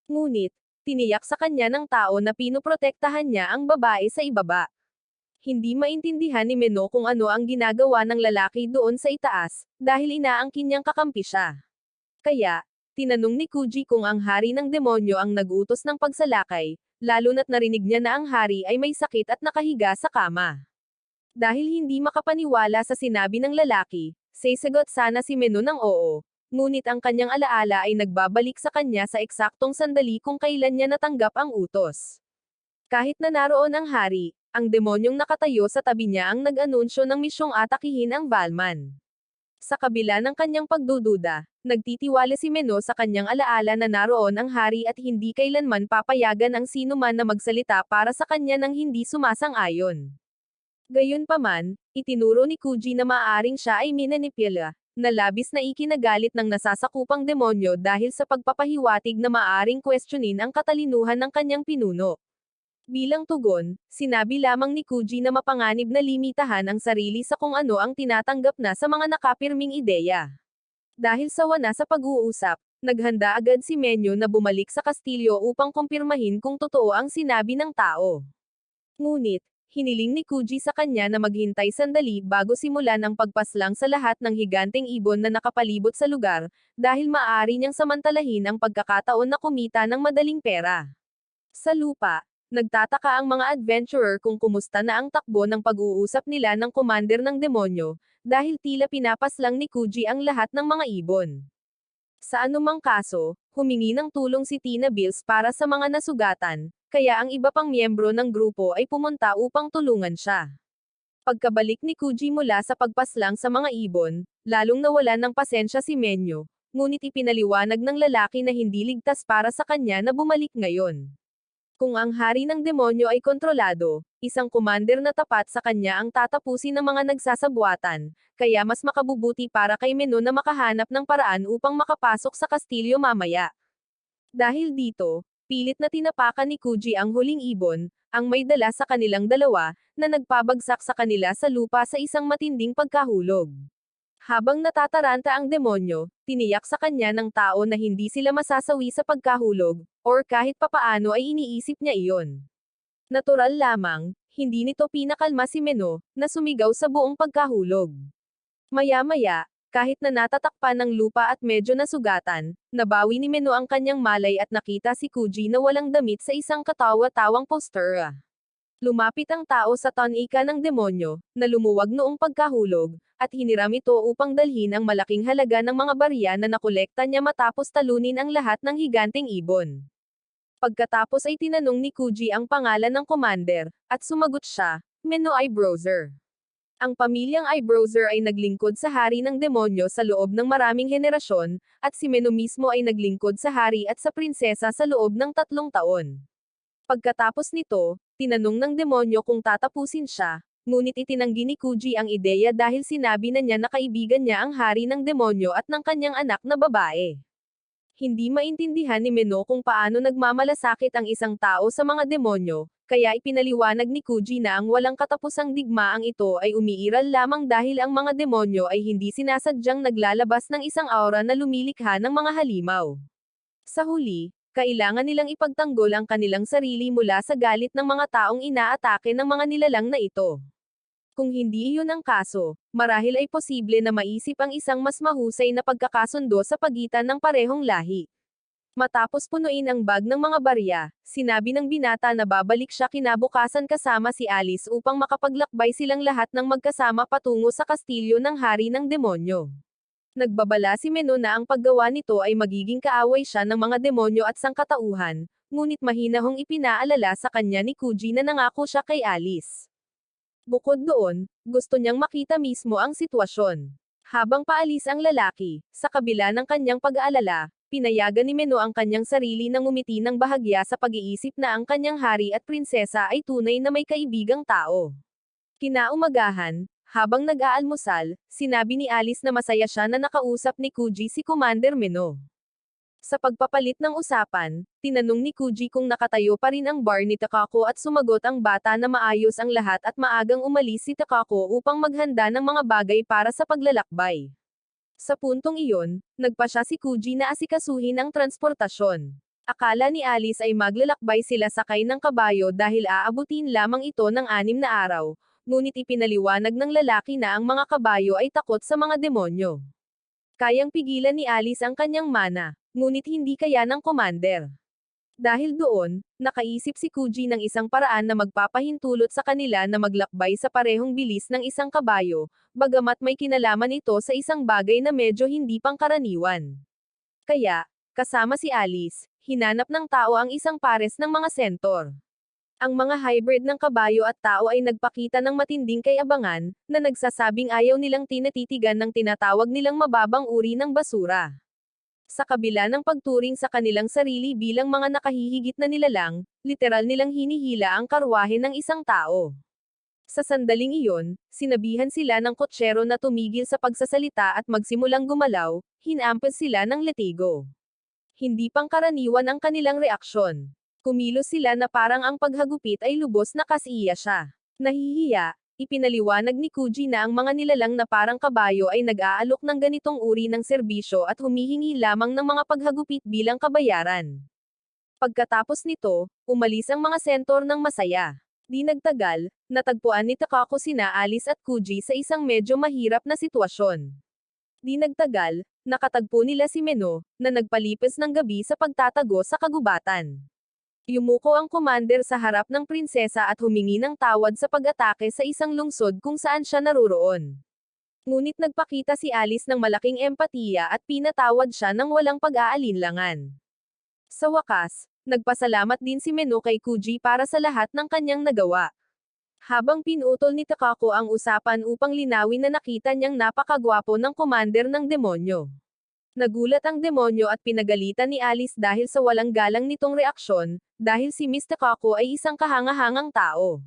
Ngunit, tiniyak sa kanya ng tao na pinoprotektahan niya ang babae sa ibaba. Hindi maintindihan ni Meno kung ano ang ginagawa ng lalaki doon sa itaas, dahil inaangkin niyang kakampi siya. Kaya, tinanong ni Kuji kung ang hari ng demonyo ang nag-utos ng pagsalakay, lalo na't narinig niya na ang hari ay may sakit at nakahiga sa kama. Dahil hindi makapaniwala sa sinabi ng lalaki, sasagot sana si Meno ng oo, ngunit ang kanyang alaala ay nagbabalik sa kanya sa eksaktong sandali kung kailan niya natanggap ang utos. Kahit na naroon ang hari, ang demonyong nakatayo sa tabi niya ang nag-anunsyo ng misyong atakihin ang Valman. Sa kabila ng kanyang pagdududa, nagtitiwala si Meno sa kanyang alaala na naroon ang hari at hindi kailanman papayagan ang sinuman na magsalita para sa kanya nang hindi sumasang-ayon. Gayunpaman, itinuro ni Kuji na maaaring siya ay minanipula, na labis na ikinagalit ng nasasakupang demonyo dahil sa pagpapahiwatig na maaaring questionin ang katalinuhan ng kanyang pinuno. Bilang tugon, sinabi lamang ni Kuji na mapanganib na limitahan ang sarili sa kung ano ang tinatanggap na sa mga nakapirming ideya. Dahil sawa na sa pag-uusap, naghanda agad si Menyo na bumalik sa kastilyo upang kumpirmahin kung totoo ang sinabi ng tao. Ngunit, hiniling ni Kuji sa kanya na maghintay sandali bago simulan ang pagpaslang sa lahat ng higanteng ibon na nakapalibot sa lugar, dahil maaari niyang samantalahin ang pagkakataon na kumita ng madaling pera. Sa lupa, nagtataka ang mga adventurer kung kumusta na ang takbo ng pag-uusap nila ng commander ng demonyo, dahil tila pinapaslang ni Kuji ang lahat ng mga ibon. Sa anumang kaso, humingi ng tulong si Tina Bills para sa mga nasugatan, kaya ang iba pang miyembro ng grupo ay pumunta upang tulungan siya. Pagkabalik ni Kuji mula sa pagpaslang sa mga ibon, lalong nawalan ng pasensya si Menyo, ngunit ipinaliwanag ng lalaki na hindi ligtas para sa kanya na bumalik ngayon. Kung ang hari ng demonyo ay kontrolado, isang commander na tapat sa kanya ang tatapusin ng mga nagsasabwatan, kaya mas makabubuti para kay Meno na makahanap ng paraan upang makapasok sa kastilyo mamaya. Dahil dito, pilit na tinapakan ni Kuji ang huling ibon, ang may dala sa kanilang dalawa, na nagpabagsak sa kanila sa lupa sa isang matinding pagkahulog. Habang natataranta ang demonyo, tiniyak sa kanya ng tao na hindi sila masasawi sa pagkahulog, or kahit papaano ay iniisip niya iyon. Natural lamang, hindi nito pinakalma si Meno, na sumigaw sa buong pagkahulog. Maya-maya, kahit na natatakpan ng lupa at medyo nasugatan, nabawi ni Meno ang kanyang malay at nakita si Kuji na walang damit sa isang katawa-tawang postura. Lumapit ang tao sa tanika ng demonyo, na lumuwag noong pagkahulog, at hiniram ito upang dalhin ang malaking halaga ng mga barya na nakolekta niya matapos talunin ang lahat ng higanteng ibon. Pagkatapos ay tinanong ni Kuji ang pangalan ng commander, at sumagot siya, Meno Eyebrowser. Ang pamilyang Eyebrowser ay naglingkod sa hari ng demonyo sa loob ng maraming henerasyon, at si Meno mismo ay naglingkod sa hari at sa prinsesa sa loob ng 3 taon. Pagkatapos nito, tinanong ng demonyo kung tatapusin siya, ngunit itinanggi ni Kuji ang ideya dahil sinabi na niya na kaibigan niya ang hari ng demonyo at ng kanyang anak na babae. Hindi maintindihan ni Meno kung paano nagmamalasakit ang isang tao sa mga demonyo, kaya ipinaliwanag ni Kuji na ang walang katapusang digmaang ito ay umiiral lamang dahil ang mga demonyo ay hindi sinasadyang naglalabas ng isang aura na lumilikha ng mga halimaw. Sa huli, kailangan nilang ipagtanggol ang kanilang sarili mula sa galit ng mga taong inaatake ng mga nilalang na ito. Kung hindi iyon ang kaso, marahil ay posible na maisip ang isang mas mahusay na pagkakasundo sa pagitan ng parehong lahi. Matapos punuin ang bag ng mga barya, sinabi ng binata na babalik siya kinabukasan kasama si Alice upang makapaglakbay silang lahat ng magkasama patungo sa kastilyo ng hari ng demonyo. Nagbabala si Meno na ang paggawa nito ay magiging kaaway siya ng mga demonyo at sangkatauhan, ngunit mahinahong ipinaalala sa kanya ni Kuji na nangako siya kay Alice. Bukod doon, gusto niyang makita mismo ang sitwasyon. Habang paalis ang lalaki, sa kabila ng kanyang pag-aalala, pinayagan ni Meno ang kanyang sarili na ngumiti ng bahagya sa pag-iisip na ang kanyang hari at prinsesa ay tunay na may kaibigang tao. Kinaumagahan, habang nag-aalmusal, sinabi ni Alice na masaya siya na nakausap ni Kuji si Commander Meno. Sa pagpapalit ng usapan, tinanong ni Kuji kung nakatayo pa rin ang bar ni Takako at sumagot ang bata na maayos ang lahat at maagang umalis si Takako upang maghanda ng mga bagay para sa paglalakbay. Sa puntong iyon, nagpasya si Kuji na asikasuhin ang transportasyon. Akala ni Alice ay maglalakbay sila sakay ng kabayo dahil aabutin lamang ito ng 6 na araw, ngunit ipinaliwanag ng lalaki na ang mga kabayo ay takot sa mga demonyo. Kayang pigilan ni Alice ang kanyang mana, ngunit hindi kaya ng commander. Dahil doon, nakaisip si Kuji ng isang paraan na magpapahintulot sa kanila na maglakbay sa parehong bilis ng isang kabayo, bagamat may kinalaman ito sa isang bagay na medyo hindi pangkaraniwan. Kaya, kasama si Alice, hinanap ng tao ang isang pares ng mga sentor. Ang mga hybrid ng kabayo at tao ay nagpakita ng matinding kayabangan, na nagsasabing ayaw nilang tinatitigan ng tinatawag nilang mababang uri ng basura. Sa kabila ng pagturing sa kanilang sarili bilang mga nakahihigit na nilalang, literal nilang hinihila ang karwahe ng isang tao. Sa sandaling iyon, sinabihan sila ng kotsero na tumigil sa pagsasalita at magsimulang gumalaw, hinampas sila ng letigo. Hindi pangkaraniwan ang kanilang reaksyon. Kumilos sila na parang ang paghagupit ay lubos na kasiya siya. Nahihiya, ipinaliwanag ni Kuji na ang mga nilalang na parang kabayo ay nag-aalok ng ganitong uri ng serbisyo at humihingi lamang ng mga paghagupit bilang kabayaran. Pagkatapos nito, umalis ang mga sentor ng masaya. Di nagtagal, natagpuan ni Takako sina Alice at Kuji sa isang medyo mahirap na sitwasyon. Di nagtagal, nakatagpo nila si Meno, na nagpalipas ng gabi sa pagtatago sa kagubatan. Yumuko ang commander sa harap ng prinsesa at humingi ng tawad sa pag-atake sa isang lungsod kung saan siya naroroon. Ngunit nagpakita si Alice ng malaking empatiya at pinatawad siya ng walang pag-aalinlangan. Sa wakas, nagpasalamat din si Meno kay Kuji para sa lahat ng kanyang nagawa. Habang pinutol ni Takako ang usapan upang linawin na nakita niyang napakagwapo ng commander ng demonyo. Nagulat ang demonyo at pinagalitan ni Alice dahil sa walang galang nitong reaksyon, dahil si Miss Takako ay isang kahangahangang tao.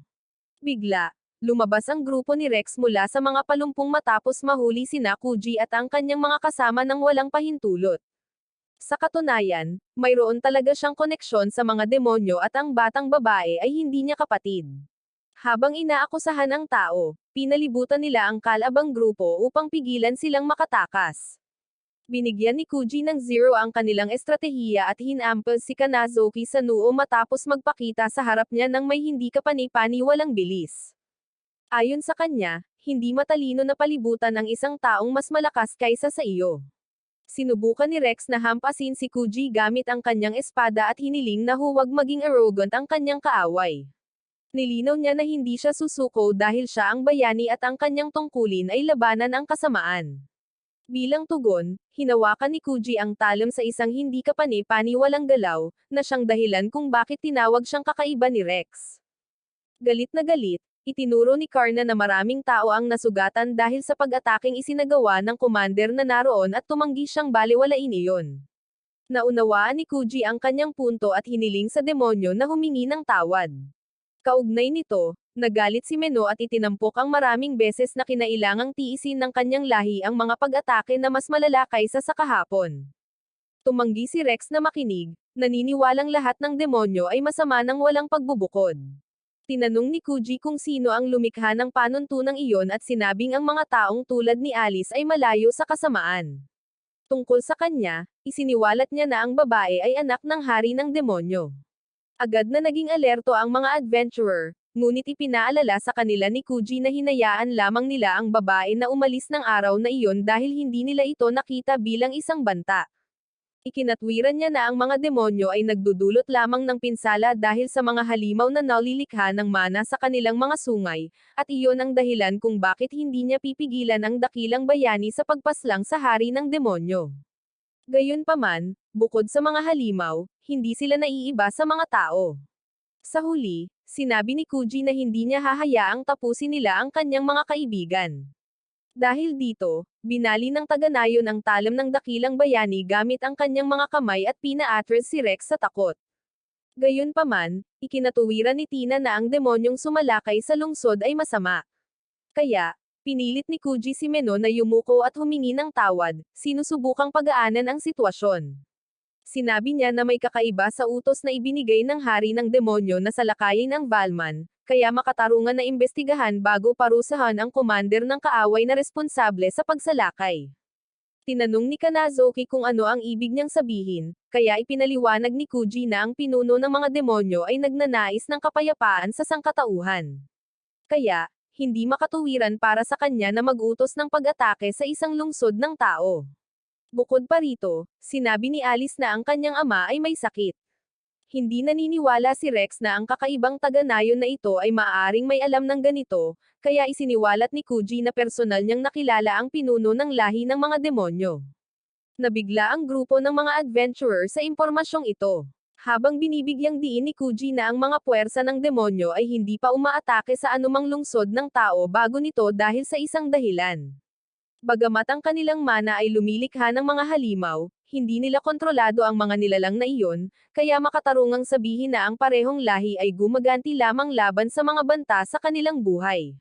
Bigla, lumabas ang grupo ni Rex mula sa mga palumpong matapos mahuli sina Kuji at ang kanyang mga kasama ng walang pahintulot. Sa katunayan, mayroon talaga siyang koneksyon sa mga demonyo at ang batang babae ay hindi niya kapatid. Habang inaakusahan ang tao, pinalibutan nila ang kalabang grupo upang pigilan silang makatakas. Binigyan ni Kuji ng zero ang kanilang estratehiya at hinampal si Kanazoki sa noo matapos magpakita sa harap niya ng may hindi kapani-paniwalang bilis. Ayon sa kanya, hindi matalino na palibutan ang isang taong mas malakas kaysa sa iyo. Sinubukan ni Rex na hampasin si Kuji gamit ang kanyang espada at hiniling na huwag maging arrogant ang kanyang kaaway. Nilinaw niya na hindi siya susuko dahil siya ang bayani at ang kanyang tungkulin ay labanan ang kasamaan. Bilang tugon, hinawakan ni Kuji ang talam sa isang hindi kapani-paniwalang galaw, na siyang dahilan kung bakit tinawag siyang kakaiba ni Rex. Galit na galit, itinuro ni Karna na maraming tao ang nasugatan dahil sa pag-ataking isinagawa ng commander na naroon at tumanggi siyang balewalain iyon. Naunawaan ni Kuji ang kanyang punto at hiniling sa demonyo na humingi ng tawad. Kaugnay nito, nagalit si Meno at itinampok ang maraming beses na kinailangang tiisin ng kanyang lahi ang mga pag-atake na mas malala kaysa sa kahapon. Tumanggi si Rex na makinig, naniniwalang lahat ng demonyo ay masama nang walang pagbubukod. Tinanong ni Kuji kung sino ang lumikha ng panuntunang iyon at sinabing ang mga taong tulad ni Alice ay malayo sa kasamaan. Tungkol sa kanya, isiniwalat niya na ang babae ay anak ng hari ng demonyo. Agad na naging alerto ang mga adventurer, ngunit ipinaalala sa kanila ni Kuji na hinayaan lamang nila ang babae na umalis ng araw na iyon dahil hindi nila ito nakita bilang isang banta. Ikinatwiran niya na ang mga demonyo ay nagdudulot lamang ng pinsala dahil sa mga halimaw na nalilikha ng mana sa kanilang mga sungay, at iyon ang dahilan kung bakit hindi niya pipigilan ang dakilang bayani sa pagpaslang sa hari ng demonyo. Gayunpaman, bukod sa mga halimaw, hindi sila naiiba sa mga tao. Sa huli, sinabi ni Kuji na hindi niya hahayaang tapusin nila ang kanyang mga kaibigan. Dahil dito, binali ng taga-nayon ang talam ng dakilang bayani gamit ang kanyang mga kamay at pina-atras si Rex sa takot. Gayunpaman, ikinatuwiran ni Tina na ang demonyong sumalakay sa lungsod ay masama. Kaya, pinilit ni Kuji si Meno na yumuko at humingi ng tawad, sinusubukang pagaanan ang sitwasyon. Sinabi niya na may kakaiba sa utos na ibinigay ng hari ng demonyo na salakayin ang Valman, kaya makatarungan na imbestigahan bago parusahan ang commander ng kaaway na responsable sa pagsalakay. Tinanong ni Kanazoki kung ano ang ibig niyang sabihin, kaya ipinaliwanag ni Kuji na ang pinuno ng mga demonyo ay nagnanais ng kapayapaan sa sangkatauhan. Kaya, hindi makatuwiran para sa kanya na mag-utos ng pag-atake sa isang lungsod ng tao. Bukod pa rito, sinabi ni Alice na ang kanyang ama ay may sakit. Hindi naniniwala si Rex na ang kakaibang taga-nayon na ito ay maaaring may alam ng ganito, kaya isiniwalat ni Kuji na personal niyang nakilala ang pinuno ng lahi ng mga demonyo. Nabigla ang grupo ng mga adventurer sa impormasyong ito. Habang binibigyang diin ni Kuji na ang mga puwersa ng demonyo ay hindi pa umaatake sa anumang lungsod ng tao bago nito dahil sa isang dahilan. Bagamat ang kanilang mana ay lumilikha ng mga halimaw, hindi nila kontrolado ang mga nilalang na iyon, kaya makatarungang sabihin na ang parehong lahi ay gumaganti lamang laban sa mga banta sa kanilang buhay.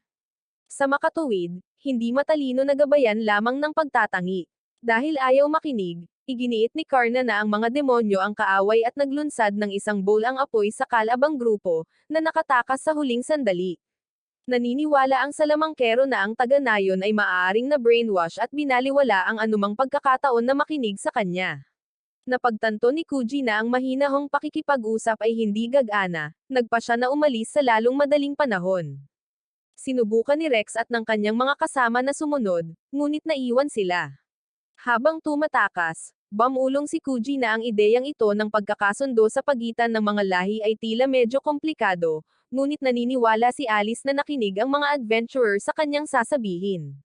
Sa makatuwid, hindi matalino na gabayan lamang ng pagtatangi. Dahil ayaw makinig, Iginiit ni Karna na ang mga demonyo ang kaaway at naglunsad ng isang bowl-ang apoy sa kalabang grupo, na nakatakas sa huling sandali. Naniniwala ang salamangkero na ang taga-nayon ay maaaring na brainwash at binaliwala ang anumang pagkakataon na makinig sa kanya. Napagtanto ni Kuji na ang mahinahong pakikipag-usap ay hindi gagana, nagpa siya na umalis sa lalong madaling panahon. Sinubukan ni Rex at ng kanyang mga kasama na sumunod, ngunit naiwan sila. Habang tumatakas, bumulong si Kuji na ang ideyang ito ng pagkakasundo sa pagitan ng mga lahi ay tila medyo komplikado, ngunit naniniwala si Alice na nakinig ang mga adventurer sa kanyang sasabihin.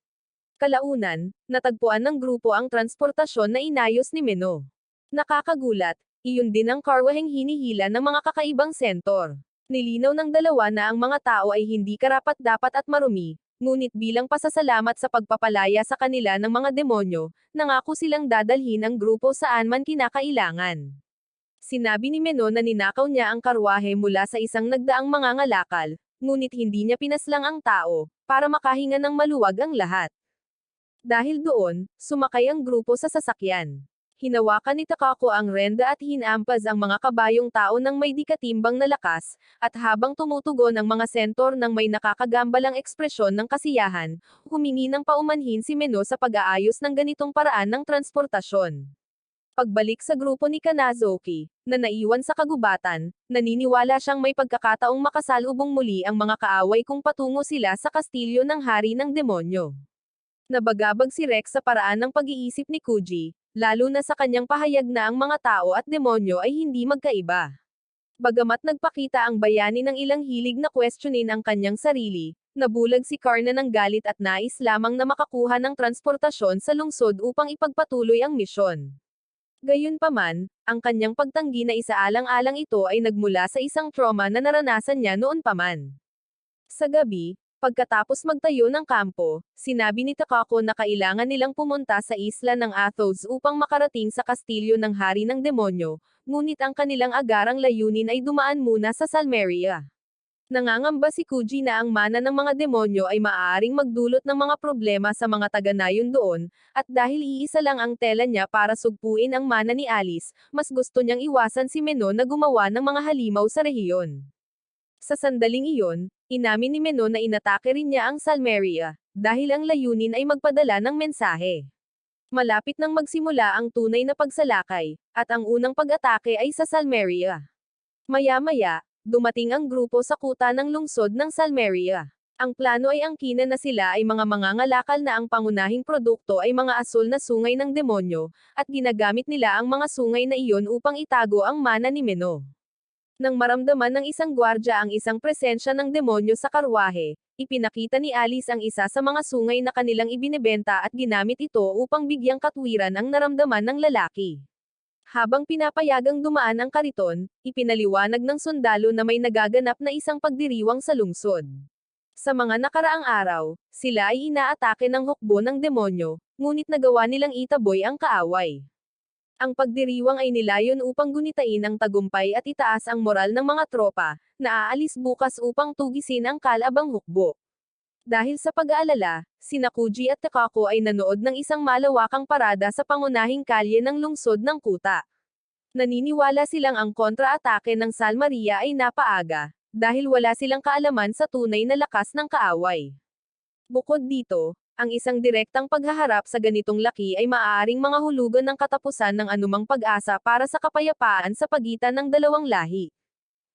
Kalaunan, natagpuan ng grupo ang transportasyon na inayos ni Meno. Nakakagulat, iyon din ang karwaheng hinihila ng mga kakaibang sentor. Nilinaw ng dalawa na ang mga tao ay hindi karapat-dapat at marumi, ngunit bilang pasasalamat sa pagpapalaya sa kanila ng mga demonyo, nangako silang dadalhin ang grupo saan man kinakailangan. Sinabi ni Meno na ninakaw niya ang karwahe mula sa isang nagdaang mangangalakal, ngunit hindi niya pinaslang ang tao, para makahinga ng maluwag ang lahat. Dahil doon, sumakay ang grupo sa sasakyan. Hinawakan ni Takako ang renda at hinampas ang mga kabayong tao ng may dikatimbang na lakas, at habang tumutugon ang mga sentor ng may nakakagambalang ekspresyon ng kasiyahan, humingi ng paumanhin si Meno sa pag-aayos ng ganitong paraan ng transportasyon. Pagbalik sa grupo ni Kanazoki, na naiwan sa kagubatan, naniniwala siyang may pagkakataong makasalubong muli ang mga kaaway kung patungo sila sa kastilyo ng hari ng demonyo. Nabagabag si Rex sa paraan ng pag-iisip ni Kuji, lalo na sa kanyang pahayag na ang mga tao at demonyo ay hindi magkaiba. Bagamat nagpakita ang bayani ng ilang hilig na questionin ang kanyang sarili, nabulag si Karna ng galit at nais lamang na makakuha ng transportasyon sa lungsod upang ipagpatuloy ang misyon. Gayunpaman, ang kanyang pagtanggi na isaalang-alang ito ay nagmula sa isang trauma na naranasan niya noon pa man. Sa gabi, pagkatapos magtayo ng kampo, sinabi ni Takako na kailangan nilang pumunta sa isla ng Athos upang makarating sa kastilyo ng hari ng demonyo, ngunit ang kanilang agarang layunin ay dumaan muna sa Salmeria. Nangangamba si Kuji na ang mana ng mga demonyo ay maaaring magdulot ng mga problema sa mga taga-nayon doon, at dahil iisa lang ang tela niya para sugpuin ang mana ni Alice, mas gusto niyang iwasan si Meno na gumawa ng mga halimaw sa rehiyon. Sa sandaling iyon, inamin ni Meno na inatake rin niya ang Salmeria, dahil ang layunin ay magpadala ng mensahe. Malapit nang magsimula ang tunay na pagsalakay, at ang unang pag-atake ay sa Salmeria. Maya-maya, dumating ang grupo sa kuta ng lungsod ng Salmeria. Ang plano ay angkina na sila ay mga mangangalakal na ang pangunahing produkto ay mga asul na sungay ng demonyo, at ginagamit nila ang mga sungay na iyon upang itago ang mana ni Meno. Nang maramdaman ng isang gwardya ang isang presensya ng demonyo sa karwahe, ipinakita ni Alice ang isa sa mga sungay na kanilang ibinebenta at ginamit ito upang bigyang katwiran ang naramdaman ng lalaki. Habang pinapayagang dumaan ang kariton, ipinaliwanag ng sundalo na may nagaganap na isang pagdiriwang sa lungsod. Sa mga nakaraang araw, sila ay inaatake ng hukbo ng demonyo, ngunit nagawa nilang itaboy ang kaaway. Ang pagdiriwang ay nilayon upang gunitain ang tagumpay at itaas ang moral ng mga tropa, na aalis bukas upang tugisin ang kalabang hukbo. Dahil sa pag-aalala, sina Kuji at Takako ay nanood ng isang malawakang parada sa pangunahing kalye ng lungsod ng kuta. Naniniwala silang ang kontra-atake ng Salmeria ay napaaga, dahil wala silang kaalaman sa tunay na lakas ng kaaway. Bukod dito, ang isang direktang paghaharap sa ganitong laki ay maaaring mangahulugan ng katapusan ng anumang pag-asa para sa kapayapaan sa pagitan ng dalawang lahi.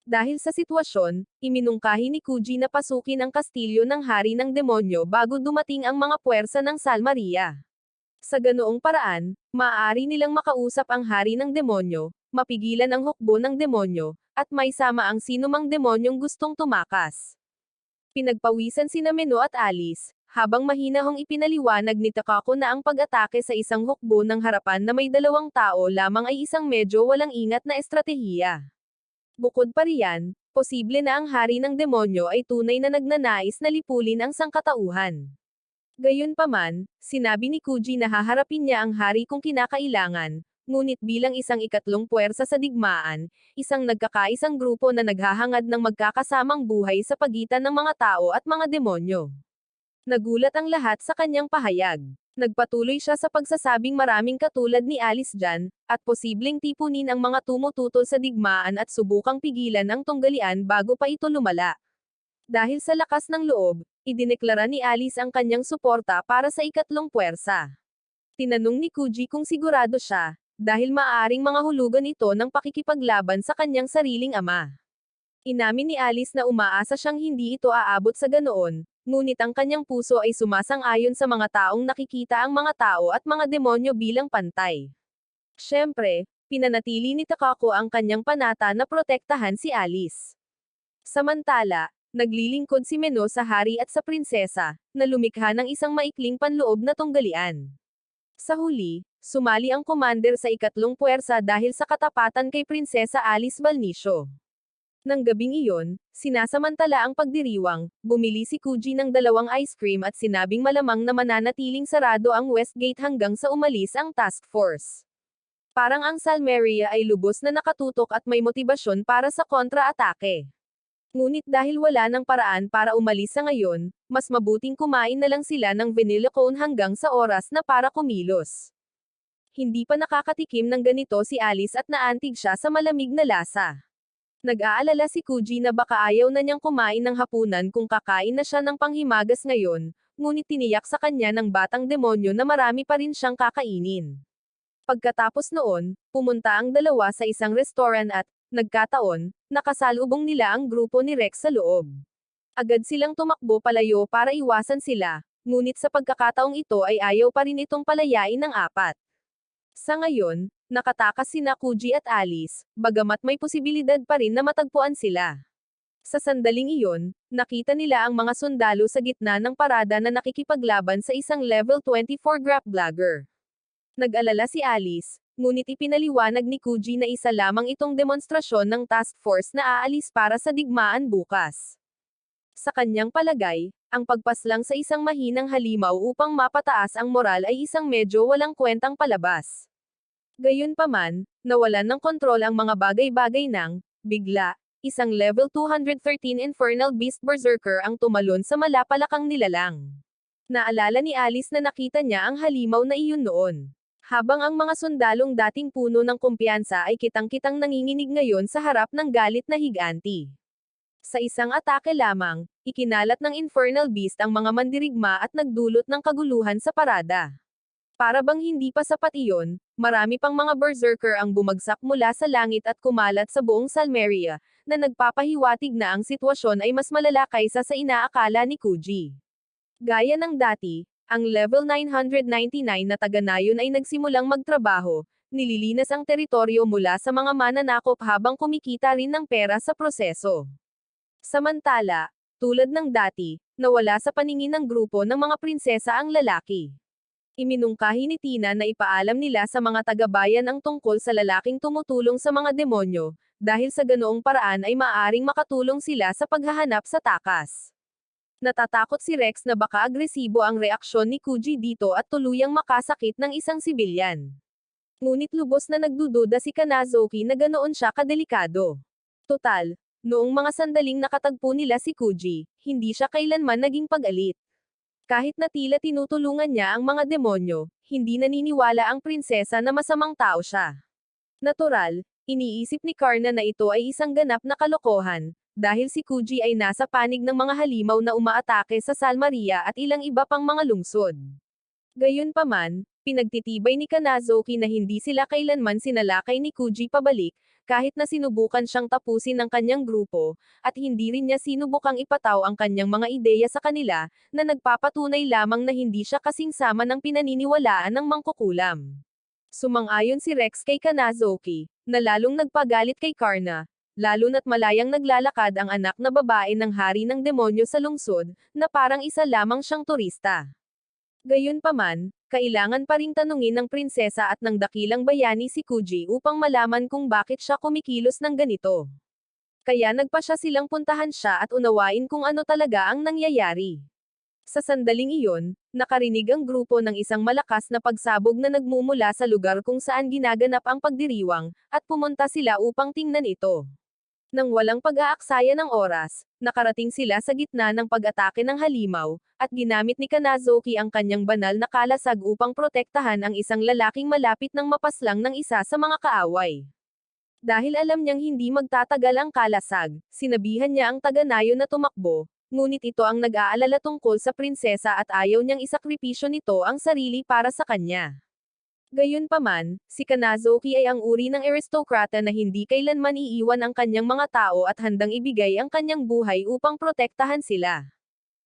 Dahil sa sitwasyon, iminungkahi ni Kuji na pasukin ang kastilyo ng hari ng demonyo bago dumating ang mga puwersa ng Salmeria. Sa ganoong paraan, maaari nilang makausap ang hari ng demonyo, mapigilan ang hukbo ng demonyo, at maisama ang sinumang demonyong gustong tumakas. Pinagpawisan sina Meno at Alice, habang mahinahong ipinaliwanag ni Takako na ang pag-atake sa isang hukbo ng harapan na may dalawang tao lamang ay isang medyo walang ingat na estratehiya. Bukod pa riyan, posible na ang hari ng demonyo ay tunay na nagnanais na lipulin ang sangkatauhan. Gayunpaman, sinabi ni Kuji na haharapin niya ang hari kung kinakailangan, ngunit bilang isang ikatlong puwersa sa digmaan, isang nagkakaisang grupo na naghahangad ng magkakasamang buhay sa pagitan ng mga tao at mga demonyo. Nagulat ang lahat sa kanyang pahayag. Nagpatuloy siya sa pagsasabing maraming katulad ni Alice dyan, at posibleng tipunin ang mga tumututol sa digmaan at subukang pigilan ang tunggalian bago pa ito lumala. Dahil sa lakas ng loob, idineklara ni Alice ang kanyang suporta para sa ikatlong puwersa. Tinanong ni Kuji kung sigurado siya, dahil maaaring mga hulugan ito ng pakikipaglaban sa kanyang sariling ama. Inamin ni Alice na umaasa siyang hindi ito aabot sa ganoon, ngunit ang kanyang puso ay sumasang-ayon sa mga taong nakikita ang mga tao at mga demonyo bilang pantay. Siyempre, pinanatili ni Takako ang kanyang panata na protektahan si Alice. Samantala, naglilingkod si Meno sa hari at sa prinsesa, na lumikha ng isang maikling panloob na tunggalian. Sa huli, sumali ang commander sa ikatlong puwersa dahil sa katapatan kay Prinsesa Alice Balnicio. Nang gabing iyon, sinasamantala ang pagdiriwang, bumili si Kuji ng 2 ice cream at sinabing malamang na mananatiling sarado ang West Gate hanggang sa umalis ang task force. Parang ang Salmeria ay lubos na nakatutok at may motibasyon para sa kontra-atake. Ngunit dahil wala ng paraan para umalis sa ngayon, mas mabuting kumain na lang sila ng vanilla cone hanggang sa oras na para kumilos. Hindi pa nakakatikim ng ganito si Alice at naantig siya sa malamig na lasa. Nag-aalala si Kuji na baka ayaw na niyang kumain ng hapunan kung kakain na siya ng panghimagas ngayon, ngunit tiniyak sa kanya ng batang demonyo na marami pa rin siyang kakainin. Pagkatapos noon, pumunta ang dalawa sa isang restaurant at, nagkataon, nakasalubong nila ang grupo ni Rex sa loob. Agad silang tumakbo palayo para iwasan sila, ngunit sa pagkakataong ito ay ayaw pa rin itong palayain ng 4. Sa ngayon, nakatakas sina Kuji at Alice, bagamat may posibilidad pa rin na matagpuan sila. Sa sandaling iyon, nakita nila ang mga sundalo sa gitna ng parada na nakikipaglaban sa isang level 24 grap blogger. Nag-alala si Alice, ngunit ipinaliwanag ni Kuji na isa lamang itong demonstrasyon ng task force na aalis para sa digmaan bukas. Sa kanyang palagay, ang pagpaslang sa isang mahinang halimaw upang mapataas ang moral ay isang medyo walang kwentang palabas. Gayunpaman, nawalan ng kontrol ang mga bagay-bagay nang, bigla, isang level 213 Infernal Beast Berserker ang tumalon sa malapalakang nilalang. Naalala ni Alice na nakita niya ang halimaw na iyon noon. Habang ang mga sundalong dating puno ng kumpiyansa ay kitang-kitang nanginginig ngayon sa harap ng galit na higanti. Sa isang atake lamang, ikinalat ng Infernal Beast ang mga mandirigma at nagdulot ng kaguluhan sa parada. Para bang hindi pa sapat iyon, marami pang mga berserker ang bumagsak mula sa langit at kumalat sa buong Salmeria, na nagpapahiwatig na ang sitwasyon ay mas malala kaysa sa inaakala ni Kuji. Gaya ng dati, ang level 999 na taga-nayon ay nagsimulang magtrabaho, nililinas ang teritoryo mula sa mga mananakop habang kumikita rin ng pera sa proseso. Samantala, tulad ng dati, nawala sa paningin ng grupo ng mga prinsesa ang lalaki. Iminungkahi ni Tina na ipaalam nila sa mga taga-bayan ang tungkol sa lalaking tumutulong sa mga demonyo, dahil sa ganoong paraan ay maaaring makatulong sila sa paghahanap sa takas. Natatakot si Rex na baka agresibo ang reaksyon ni Kuji dito at tuluyang makasakit ng isang sibilyan. Ngunit lubos na nagdududa si Kanazuki na ganoon siya kadelikado. Total, noong mga sandaling nakatagpo nila si Kuji, hindi siya kailanman naging pag-alit. Kahit na tila tinutulungan niya ang mga demonyo, hindi naniniwala ang prinsesa na masamang tao siya. Natural, iniisip ni Karna na ito ay isang ganap na kalokohan, dahil si Kuji ay nasa panig ng mga halimaw na umaatake sa Salmeria at ilang iba pang mga lungsod. Gayunpaman, pinagtitibay ni Kanazuki na hindi sila kailanman sinalakay ni Kuji pabalik, kahit na sinubukan siyang tapusin ng kanyang grupo, at hindi rin niya sinubukang ipataw ang kanyang mga ideya sa kanila, na nagpapatunay lamang na hindi siya kasing sama ng pinaniniwalaan ng mangkukulam. Sumang-ayon si Rex kay Kanazuki, na lalong nagpagalit kay Karna, lalo na't malayang naglalakad ang anak na babae ng hari ng demonyo sa lungsod, na parang isa lamang siyang turista. Gayunpaman, kailangan pa ring tanungin ng prinsesa at ng dakilang bayani si Kuji upang malaman kung bakit siya kumikilos ng ganito. Kaya nagpa siya silang puntahan siya at unawain kung ano talaga ang nangyayari. Sa sandaling iyon, nakarinig ang grupo ng isang malakas na pagsabog na nagmumula sa lugar kung saan ginaganap ang pagdiriwang, at pumunta sila upang tingnan ito. Nang walang pag-aaksaya ng oras, nakarating sila sa gitna ng pag-atake ng halimaw, at ginamit ni Kanazoki ang kanyang banal na kalasag upang protektahan ang isang lalaking malapit ng mapaslang ng isa sa mga kaaway. Dahil alam niyang hindi magtatagal ang kalasag, sinabihan niya ang taga-nayon na tumakbo, ngunit ito ang nag-aalala tungkol sa prinsesa at ayaw niyang isakripisyo nito ang sarili para sa kanya. Gayunpaman, si Kanazoki ay ang uri ng aristokrata na hindi kailanman iiwan ang kanyang mga tao at handang ibigay ang kanyang buhay upang protektahan sila.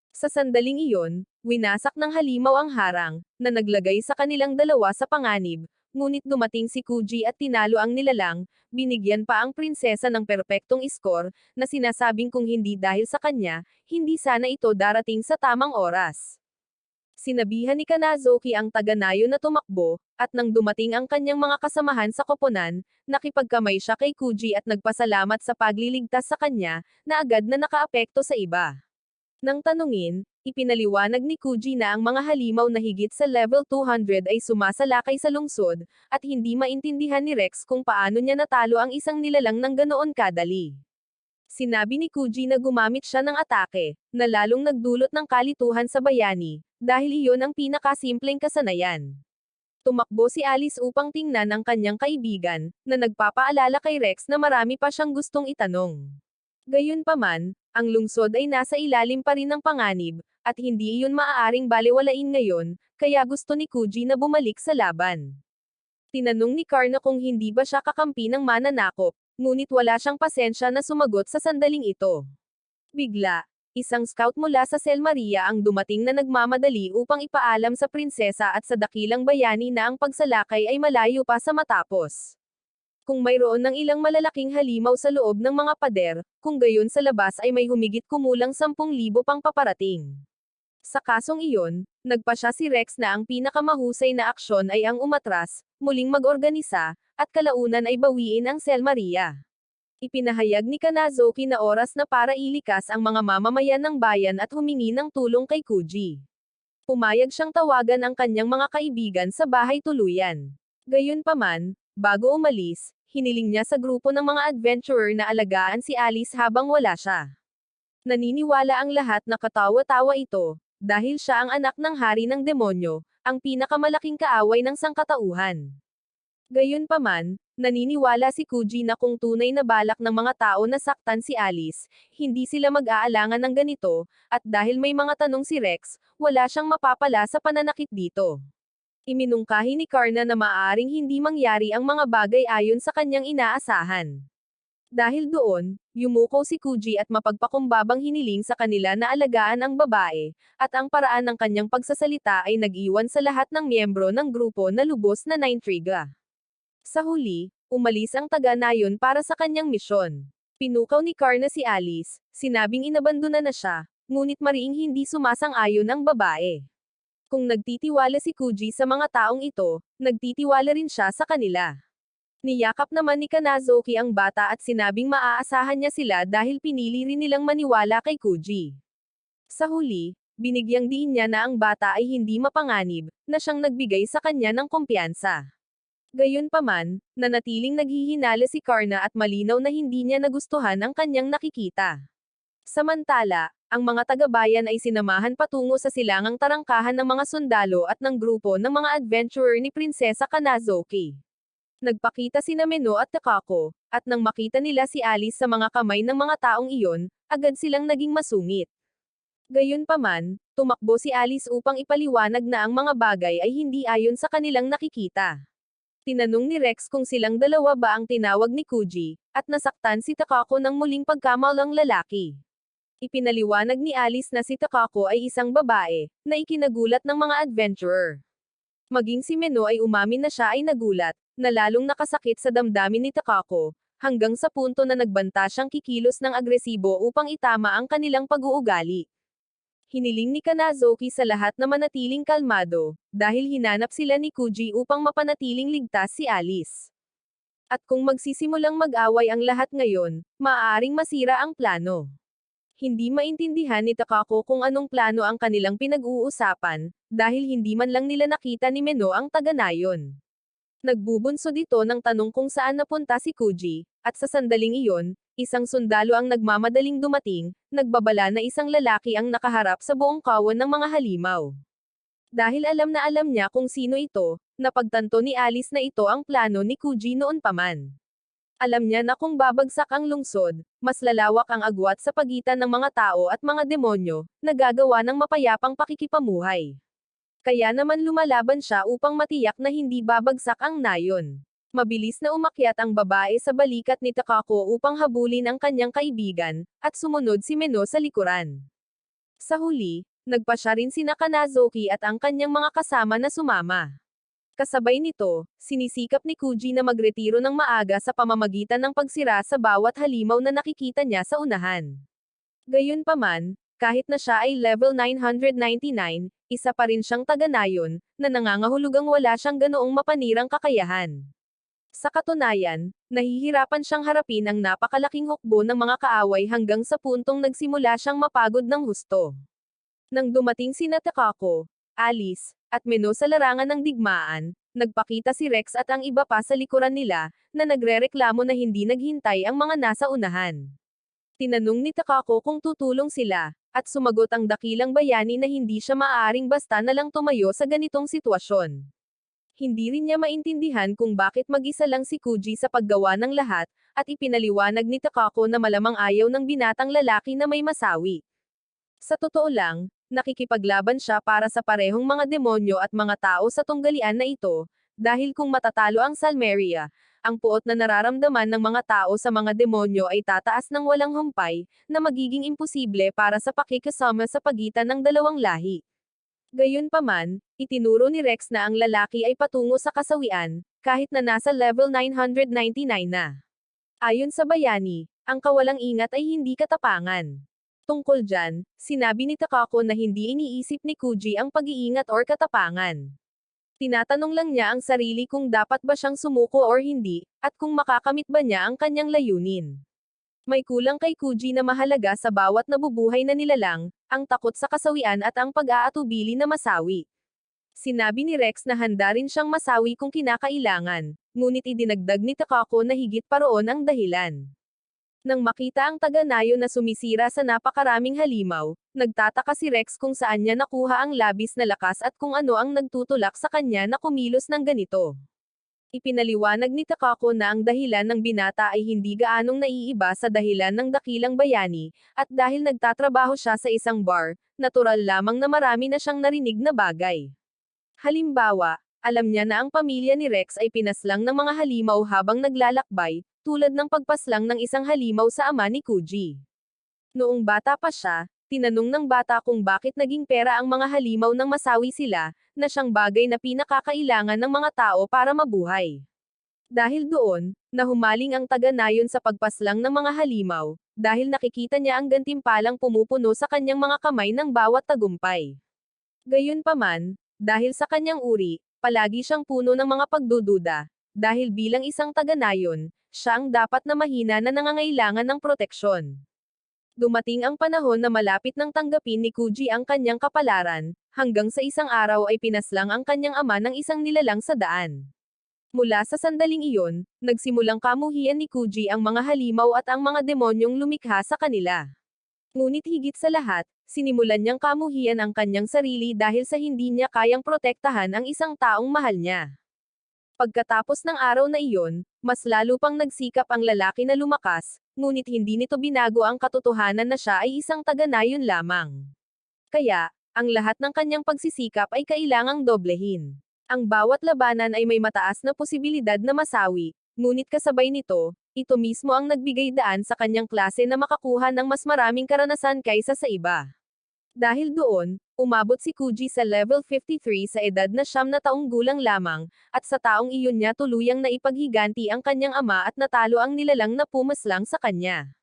Sa sandaling iyon, winasak ng halimaw ang harang, na naglagay sa kanilang dalawa sa panganib, ngunit dumating si Kuji at tinalo ang nilalang, binigyan pa ang prinsesa ng perpektong iskor, na sinasabing kung hindi dahil sa kanya, hindi sana ito darating sa tamang oras. Sinabihan ni Kanazoki ang taga-nayon na tumakbo, at nang dumating ang kanyang mga kasamahan sa koponan, nakipagkamay siya kay Kuji at nagpasalamat sa pagliligtas sa kanya, na agad na nakaapekto sa iba. Nang tanungin, ipinaliwanag ni Kuji na ang mga halimaw na higit sa level 200 ay sumasalakay sa lungsod, at hindi maintindihan ni Rex kung paano niya natalo ang isang nilalang ng ganoon kadali. Sinabi ni Kuji na gumamit siya ng atake, na lalong nagdulot ng kalituhan sa bayani, dahil iyon ang pinakasimpleng kasanayan. Tumakbo si Alice upang tingnan ang kanyang kaibigan, na nagpapaalala kay Rex na marami pa siyang gustong itanong. Gayunpaman, ang lungsod ay nasa ilalim pa rin ng panganib, at hindi iyon maaaring balewalain ngayon, kaya gusto ni Kuji na bumalik sa laban. Tinanong ni Karna kung hindi ba siya kakampi ng mananakop, ngunit wala siyang pasensya na sumagot sa sandaling ito. Bigla, isang scout mula sa Selmaria ang dumating na nagmamadali upang ipaalam sa prinsesa at sa dakilang bayani na ang pagsalakay ay malayo pa sa matapos. Kung mayroon ng ilang malalaking halimaw sa loob ng mga pader, kung gayon sa labas ay may humigit kumulang 10,000 pang paparating. Sa kasong iyon, nagpasya si Rex na ang pinakamahusay na aksyon ay ang umatras, muling mag-organisa, at kalaunan ay bawiin ang Selmaria. Ipinahayag ni Kanazoki na oras na para ilikas ang mga mamamayan ng bayan at humingi ng tulong kay Kuji. Pumayag siyang tawagan ang kanyang mga kaibigan sa bahay tuluyan. Gayunpaman, bago umalis, hiniling niya sa grupo ng mga adventurer na alagaan si Alice habang wala siya. Naniniwala ang lahat na katawa-tawa ito, dahil siya ang anak ng hari ng demonyo, ang pinakamalaking kaaway ng sangkatauhan. Gayunpaman, naniniwala si Kuji na kung tunay na balak ng mga tao na saktan si Alice, hindi sila mag-aalangan ng ganito, at dahil may mga tanong si Rex, wala siyang mapapala sa pananakit dito. Iminungkahi ni Karna na maaaring hindi mangyari ang mga bagay ayon sa kanyang inaasahan. Dahil doon, yumuko si Kuji at mapagpakumbabang hiniling sa kanila na alagaan ang babae, at ang paraan ng kanyang pagsasalita ay nag-iwan sa lahat ng miyembro ng grupo na lubos na naintriga. Sa huli, umalis ang taga-nayon para sa kanyang misyon. Pinukaw ni Karna si Alice, sinabing inabandona na siya, ngunit mariing hindi sumasang-ayon ang babae. Kung nagtitiwala si Kuji sa mga taong ito, nagtitiwala rin siya sa kanila. Niyakap naman ni Kanazoki ang bata at sinabing maaasahan niya sila dahil pinili rin nilang maniwala kay Kuji. Sa huli, binigyang diin niya na ang bata ay hindi mapanganib, na siyang nagbigay sa kanya ng kumpiyansa. Gayunpaman, nanatiling naghihinala si Karna at malinaw na hindi niya nagustuhan ang kanyang nakikita. Samantala, ang mga taga-bayan ay sinamahan patungo sa silangang tarangkahan ng mga sundalo at ng grupo ng mga adventurer ni Prinsesa Kanazoki. Nagpakita sina Meno at Takako, at nang makita nila si Alice sa mga kamay ng mga taong iyon, agad silang naging masungit. Gayunpaman, tumakbo si Alice upang ipaliwanag na ang mga bagay ay hindi ayon sa kanilang nakikita. Tinanong ni Rex kung silang dalawa ba ang tinawag ni Kuji, at nasaktan si Takako ng muling pagkamalang lalaki. Ipinaliwanag ni Alice na si Takako ay isang babae, na ikinagulat ng mga adventurer. Maging si Meno ay umamin na siya ay nagulat, na lalong nakasakit sa damdamin ni Takako, hanggang sa punto na nagbanta siyang kikilos ng agresibo upang itama ang kanilang pag-uugali. Hiniling ni Kanazoki sa lahat na manatiling kalmado, dahil hinanap sila ni Kuji upang mapanatiling ligtas si Alice. At kung magsisimulang mag-away ang lahat ngayon, maaaring masira ang plano. Hindi maintindihan ni Takako kung anong plano ang kanilang pinag-uusapan, dahil hindi man lang nila nakita ni Meno ang taga-nayon. Nagbubunsod ito ng tanong kung saan napunta si Kuji, At sa sandaling iyon, isang sundalo ang nagmamadaling dumating, nagbabala na isang lalaki ang nakaharap sa buong kawan ng mga halimaw. Dahil alam na alam niya kung sino ito, napagtanto ni Alice na ito ang plano ni Kuji noon pa man. Alam niya na kung babagsak ang lungsod, mas lalawak ang agwat sa pagitan ng mga tao at mga demonyo, nagagawa ng mapayapang pakikipamuhay. Kaya naman lumalaban siya upang matiyak na hindi babagsak ang nayon. Mabilis na umakyat ang babae sa balikat ni Takako upang habulin ang kanyang kaibigan, at sumunod si Meno sa likuran. Sa huli, nagpa siya rin sina Kanazoki at ang kanyang mga kasama na sumama. Kasabay nito, sinisikap ni Kuji na magretiro ng maaga sa pamamagitan ng pagsira sa bawat halimaw na nakikita niya sa unahan. Gayunpaman, kahit na siya ay level 999, isa pa rin siyang taga-nayon, na nangangahulugang wala siyang ganoong mapanirang kakayahan. Sa katunayan, nahihirapan siyang harapin ang napakalaking hukbo ng mga kaaway hanggang sa puntong nagsimula siyang mapagod ng husto. Nang dumating sina Takako, Alice, at Meno sa larangan ng digmaan, nagpakita si Rex at ang iba pa sa likuran nila, na nagrereklamo na hindi naghintay ang mga nasa unahan. Tinanong ni Takako kung tutulong sila, at sumagot ang dakilang bayani na hindi siya maaaring basta na lang tumayo sa ganitong sitwasyon. Hindi rin niya maintindihan kung bakit mag-isa lang si Kuji sa paggawa ng lahat, at ipinaliwanag ni Takako na malamang ayaw ng binatang lalaki na may masawi. Sa totoo lang, nakikipaglaban siya para sa parehong mga demonyo at mga tao sa tunggalian na ito, dahil kung matatalo ang Salmeria, ang puot na nararamdaman ng mga tao sa mga demonyo ay tataas ng walang humpay, na magiging imposible para sa pakikasama sa pagitan ng dalawang lahi. Gayunpaman, itinuro ni Rex na ang lalaki ay patungo sa kasawian, kahit na nasa level 999 na. Ayon sa bayani, ang kawalang ingat ay hindi katapangan. Tungkol dyan, sinabi ni Takako na hindi iniisip ni Kuji ang pag-iingat or katapangan. Tinatanong lang niya ang sarili kung dapat ba siyang sumuko or hindi, at kung makakamit ba niya ang kanyang layunin. May kulang kay Kuji na mahalaga sa bawat nabubuhay na nilalang, ang takot sa kasawian at ang pag-aatubili na masawi. Sinabi ni Rex na handa rin siyang masawi kung kinakailangan, ngunit idinagdag ni Takako na higit pa roon ang dahilan. Nang makita ang taga-nayo na sumisira sa napakaraming halimaw, nagtataka si Rex kung saan niya nakuha ang labis na lakas at kung ano ang nagtutulak sa kanya na kumilos ng ganito. Ipinaliwanag ni Takako na ang dahilan ng binata ay hindi gaanong naiiba sa dahilan ng dakilang bayani, at dahil nagtatrabaho siya sa isang bar, natural lamang na marami na siyang narinig na bagay. Halimbawa, alam niya na ang pamilya ni Rex ay pinaslang ng mga halimaw habang naglalakbay, tulad ng pagpaslang ng isang halimaw sa ama ni Kuji. Noong bata pa siya, tinanong ng bata kung bakit naging pera ang mga halimaw nang masawi sila, na siyang bagay na pinakakailangan ng mga tao para mabuhay. Dahil doon, nahumaling ang taga-nayon sa pagpaslang ng mga halimaw, dahil nakikita niya ang gantimpalang pumupuno sa kanyang mga kamay ng bawat tagumpay. Gayunpaman, dahil sa kanyang uri, palagi siyang puno ng mga pagdududa, dahil bilang isang taga-nayon, siya ang dapat na mahina na nangangailangan ng proteksyon. Dumating ang panahon na malapit nang tanggapin ni Kuji ang kanyang kapalaran, hanggang sa isang araw ay pinaslang ang kanyang ama ng isang nilalang sa daan. Mula sa sandaling iyon, nagsimulang kamuhian ni Kuji ang mga halimaw at ang mga demonyong lumikha sa kanila. Ngunit higit sa lahat, sinimulan niyang kamuhian ang kanyang sarili dahil sa hindi niya kayang protektahan ang isang taong mahal niya. Pagkatapos ng araw na iyon, mas lalo pang nagsikap ang lalaki na lumakas, ngunit hindi nito binago ang katotohanan na siya ay isang taga-nayon lamang. Kaya, ang lahat ng kanyang pagsisikap ay kailangang doblehin. Ang bawat labanan ay may mataas na posibilidad na masawi, ngunit kasabay nito, ito mismo ang nagbigay daan sa kanyang klase na makakuha ng mas maraming karanasan kaysa sa iba. Dahil doon, umabot si Kuji sa level 53 sa edad na 9 gulang lamang, at sa taong iyon niya tuluyang naipaghiganti ang kanyang ama at natalo ang nilalang na pumaslang sa kanya.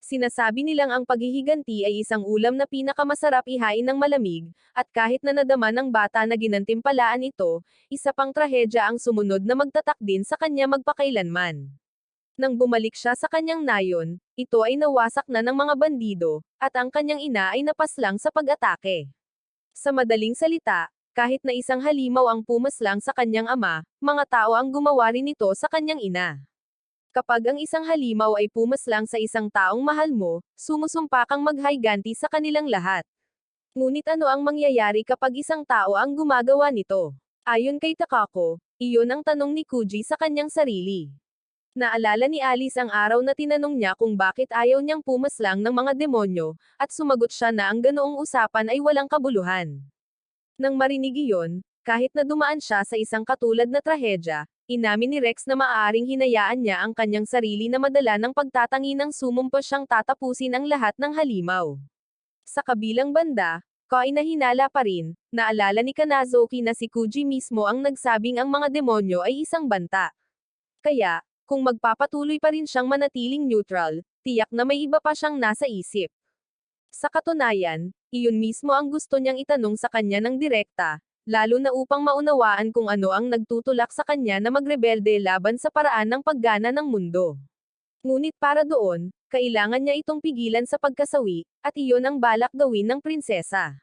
Sinasabi nilang ang paghihiganti ay isang ulam na pinakamasarap ihain ng malamig, at kahit na nadama ng bata na ginantimpalaan ito, isa pang trahedya ang sumunod na magtatak din sa kanya magpakailanman. Nang bumalik siya sa kanyang nayon, ito ay nawasak na ng mga bandido, at ang kanyang ina ay napaslang sa pag-atake. Sa madaling salita, kahit na isang halimaw ang pumaslang sa kanyang ama, mga tao ang gumawa rin ito sa kanyang ina. Kapag ang isang halimaw ay pumaslang sa isang taong mahal mo, sumusumpa kang maghiganti sa kanilang lahat. Ngunit ano ang mangyayari kapag isang tao ang gumagawa nito? Ayon kay Takako, iyon ang tanong ni Kuji sa kanyang sarili. Naalala ni Alice ang araw na tinanong niya kung bakit ayaw niyang pumaslang ng mga demonyo, at sumagot siya na ang ganoong usapan ay walang kabuluhan. Nang marinig iyon, kahit na dumaan siya sa isang katulad na trahedya, inamin ni Rex na maaaring hinayaan niya ang kanyang sarili na madala ng pagtatangi ng sumumpa siyang tatapusin ang lahat ng halimaw. Sa kabilang banda, Kai na hinala pa rin, naalala ni Kanazoki na si Kuji mismo ang nagsabing ang mga demonyo ay isang banta. Kaya, kung magpapatuloy pa rin siyang manatiling neutral, tiyak na may iba pa siyang nasa isip. Sa katunayan, iyon mismo ang gusto niyang itanong sa kanya ng direkta, lalo na upang maunawaan kung ano ang nagtutulak sa kanya na magrebelde laban sa paraan ng paggana ng mundo. Ngunit para doon, kailangan niya itong pigilan sa pagkasawi, at iyon ang balak gawin ng prinsesa.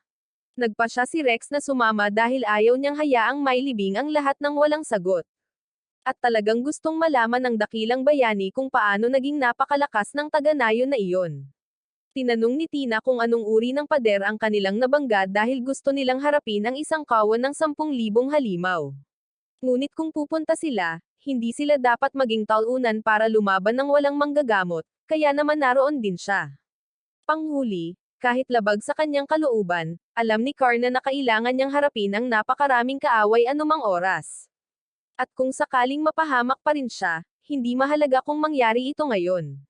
Nagpa siya si Rex na sumama dahil ayaw niyang hayaang mailibing ang lahat ng walang sagot. At talagang gustong malaman ng dakilang bayani kung paano naging napakalakas ng taga-nayon na iyon. Tinanong ni Tina kung anong uri ng pader ang kanilang nabangga dahil gusto nilang harapin ang isang kawan ng 10,000 halimaw. Ngunit kung pupunta sila, hindi sila dapat maging talunan para lumaban ng walang manggagamot, kaya naman naroon din siya. Panghuli, kahit labag sa kanyang kalooban, alam ni Karna na kailangan niyang harapin ang napakaraming kaaway anumang oras. At kung sakaling mapahamak pa rin siya, hindi mahalaga kung mangyari ito ngayon.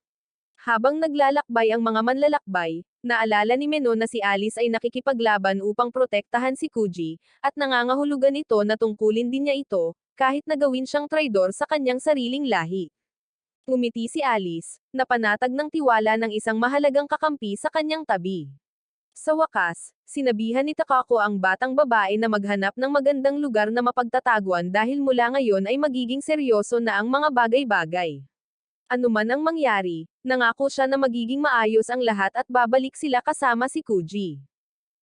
Habang naglalakbay ang mga manlalakbay, naalala ni Meno na si Alice ay nakikipaglaban upang protektahan si Kuji, at nangangahulugan ito na tungkulin din niya ito, kahit na gawin siyang traidor sa kanyang sariling lahi. Ngumiti si Alice, na panatag ng tiwala ng isang mahalagang kakampi sa kanyang tabi. Sa wakas, sinabihan ni Takako ang batang babae na maghanap ng magandang lugar na mapagtataguan dahil mula ngayon ay magiging seryoso na ang mga bagay-bagay. Ano man ang mangyari, nangako siya na magiging maayos ang lahat at babalik sila kasama si Kuji.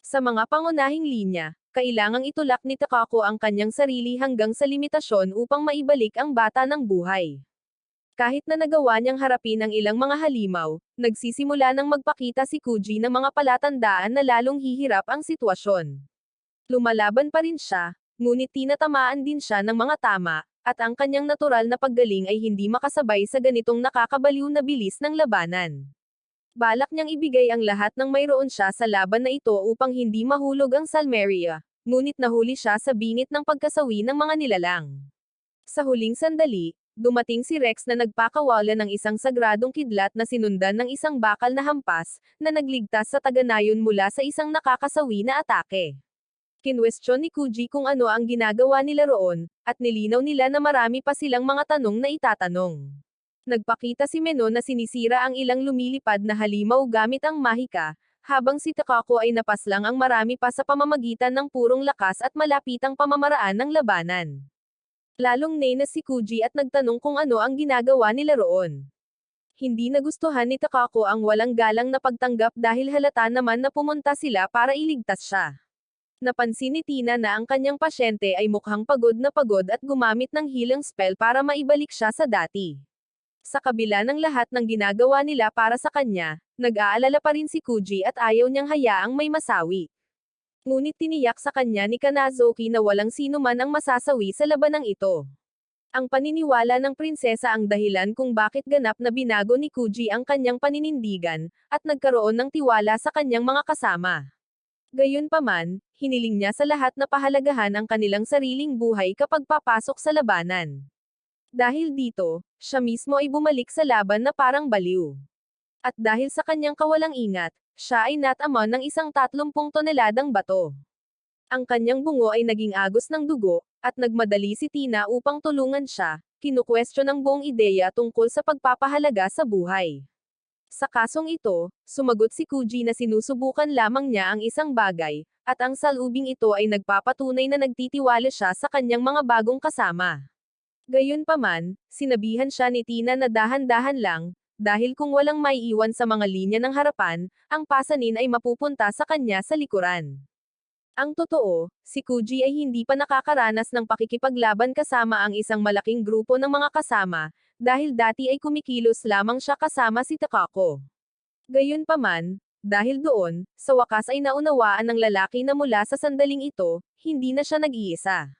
Sa mga pangunahing linya, kailangang itulak ni Takako ang kanyang sarili hanggang sa limitasyon upang maibalik ang bata ng buhay. Kahit na nagawa niyang harapin ang ilang mga halimaw, nagsisimula nang magpakita si Kuji ng mga palatandaan na lalong hihirap ang sitwasyon. Lumalaban pa rin siya, ngunit tinatamaan din siya ng mga tama, at ang kanyang natural na paggaling ay hindi makasabay sa ganitong nakakabaliw na bilis ng labanan. Balak niyang ibigay ang lahat ng mayroon siya sa laban na ito upang hindi mahulog ang Salmeria, ngunit nahuli siya sa bingit ng pagkasawi ng mga nilalang. Sa huling sandali, dumating si Rex na nagpakawala ng isang sagradong kidlat na sinundan ng isang bakal na hampas, na nagligtas sa taga-nayon mula sa isang nakakasawi na atake. Kinwestiyon ni Kuji kung ano ang ginagawa nila roon, at nilinaw nila na marami pa silang mga tanong na itatanong. Nagpakita si Meno na sinisira ang ilang lumilipad na halimaw gamit ang mahika, habang si Takako ay napaslang ang marami pa sa pamamagitan ng purong lakas at malapitang pamamaraan ng labanan. Lalong nainis si Kuji at nagtanong kung ano ang ginagawa nila roon. Hindi nagustuhan ni Takako ang walang galang na pagtanggap dahil halata naman na pumunta sila para iligtas siya. Napansin ni Tina na ang kanyang pasyente ay mukhang pagod na pagod at gumamit ng healing spell para maibalik siya sa dati. Sa kabila ng lahat ng ginagawa nila para sa kanya, nag-aalala pa rin si Kuji at ayaw niyang hayaang may masawi. Ngunit tiniyak sa kanya ni Kanazoki na walang sino man ang masasawi sa labanang ito. Ang paniniwala ng prinsesa ang dahilan kung bakit ganap na binago ni Kuji ang kanyang paninindigan, at nagkaroon ng tiwala sa kanyang mga kasama. Gayunpaman, hiniling niya sa lahat na pahalagahan ang kanilang sariling buhay kapag papasok sa labanan. Dahil dito, siya mismo ay bumalik sa laban na parang baliw. At dahil sa kanyang kawalang ingat, siya ay natamon ng isang 30 toneladang bato. Ang kanyang bungo ay naging agos ng dugo, at nagmadali si Tina upang tulungan siya, kinukwestiyon ang buong ideya tungkol sa pagpapahalaga sa buhay. Sa kasong ito, sumagot si Kuji na sinusubukan lamang niya ang isang bagay, at ang salubing ito ay nagpapatunay na nagtitiwala siya sa kanyang mga bagong kasama. Gayunpaman, sinabihan siya ni Tina na dahan-dahan lang, dahil kung walang maiiwan sa mga linya ng harapan, ang pasanin ay mapupunta sa kanya sa likuran. Ang totoo, si Kuji ay hindi pa nakakaranas ng pakikipaglaban kasama ang isang malaking grupo ng mga kasama, dahil dati ay kumikilos lamang siya kasama si Takako. Gayunpaman, dahil doon, sa wakas ay naunawaan ng lalaki na mula sa sandaling ito, hindi na siya nag-iisa.